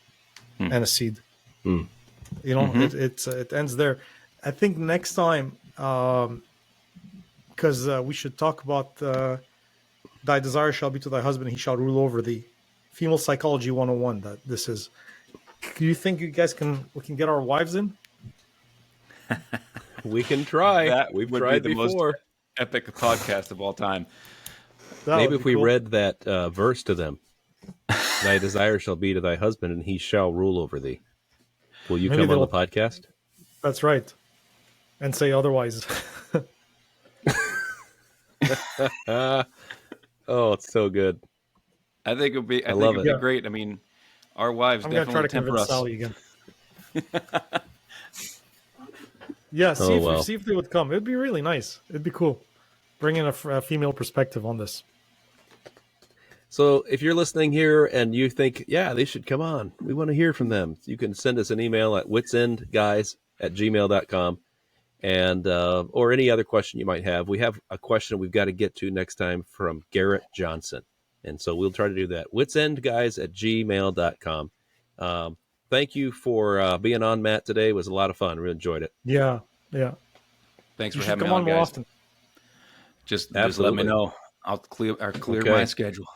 [SPEAKER 3] and a seed. It ends there. I think next time, because we should talk about thy desire shall be to thy husband, he shall rule over thee. Female psychology 101. That this is. Do you think you guys we can get our wives in?
[SPEAKER 1] We can try.
[SPEAKER 4] That
[SPEAKER 1] We've
[SPEAKER 4] would
[SPEAKER 1] tried
[SPEAKER 4] be the
[SPEAKER 1] before.
[SPEAKER 4] most epic podcast of all time.
[SPEAKER 1] Maybe if we read that verse to them, thy desire shall be to thy husband, and he shall rule over thee. Will you come on the podcast?
[SPEAKER 3] That's right. And say otherwise.
[SPEAKER 1] Oh, it's so good.
[SPEAKER 4] I think it would be. I think it'd be great. I mean, our wives
[SPEAKER 3] I'm
[SPEAKER 4] definitely
[SPEAKER 3] gonna try to
[SPEAKER 4] temper
[SPEAKER 3] convince
[SPEAKER 4] us.
[SPEAKER 3] Sally again. Yeah, see if they would come. It'd be really nice. It'd be cool. Bring in a female perspective on this.
[SPEAKER 1] So if you're listening here and you think, yeah, they should come on, we want to hear from them, you can send us an email at witsendguys@gmail.com and or any other question you might have. We have a question we've got to get to next time from Garrett Johnson. And so we'll try to do that. witsendguys@gmail.com. Thank you for being on, Matt, today. It was a lot of fun. We enjoyed it.
[SPEAKER 3] Yeah.
[SPEAKER 4] Thanks
[SPEAKER 3] You
[SPEAKER 4] for
[SPEAKER 3] should
[SPEAKER 4] having
[SPEAKER 3] come
[SPEAKER 4] me on,
[SPEAKER 3] more
[SPEAKER 4] guys.
[SPEAKER 3] often.
[SPEAKER 4] Just let me know. I'll clear my schedule.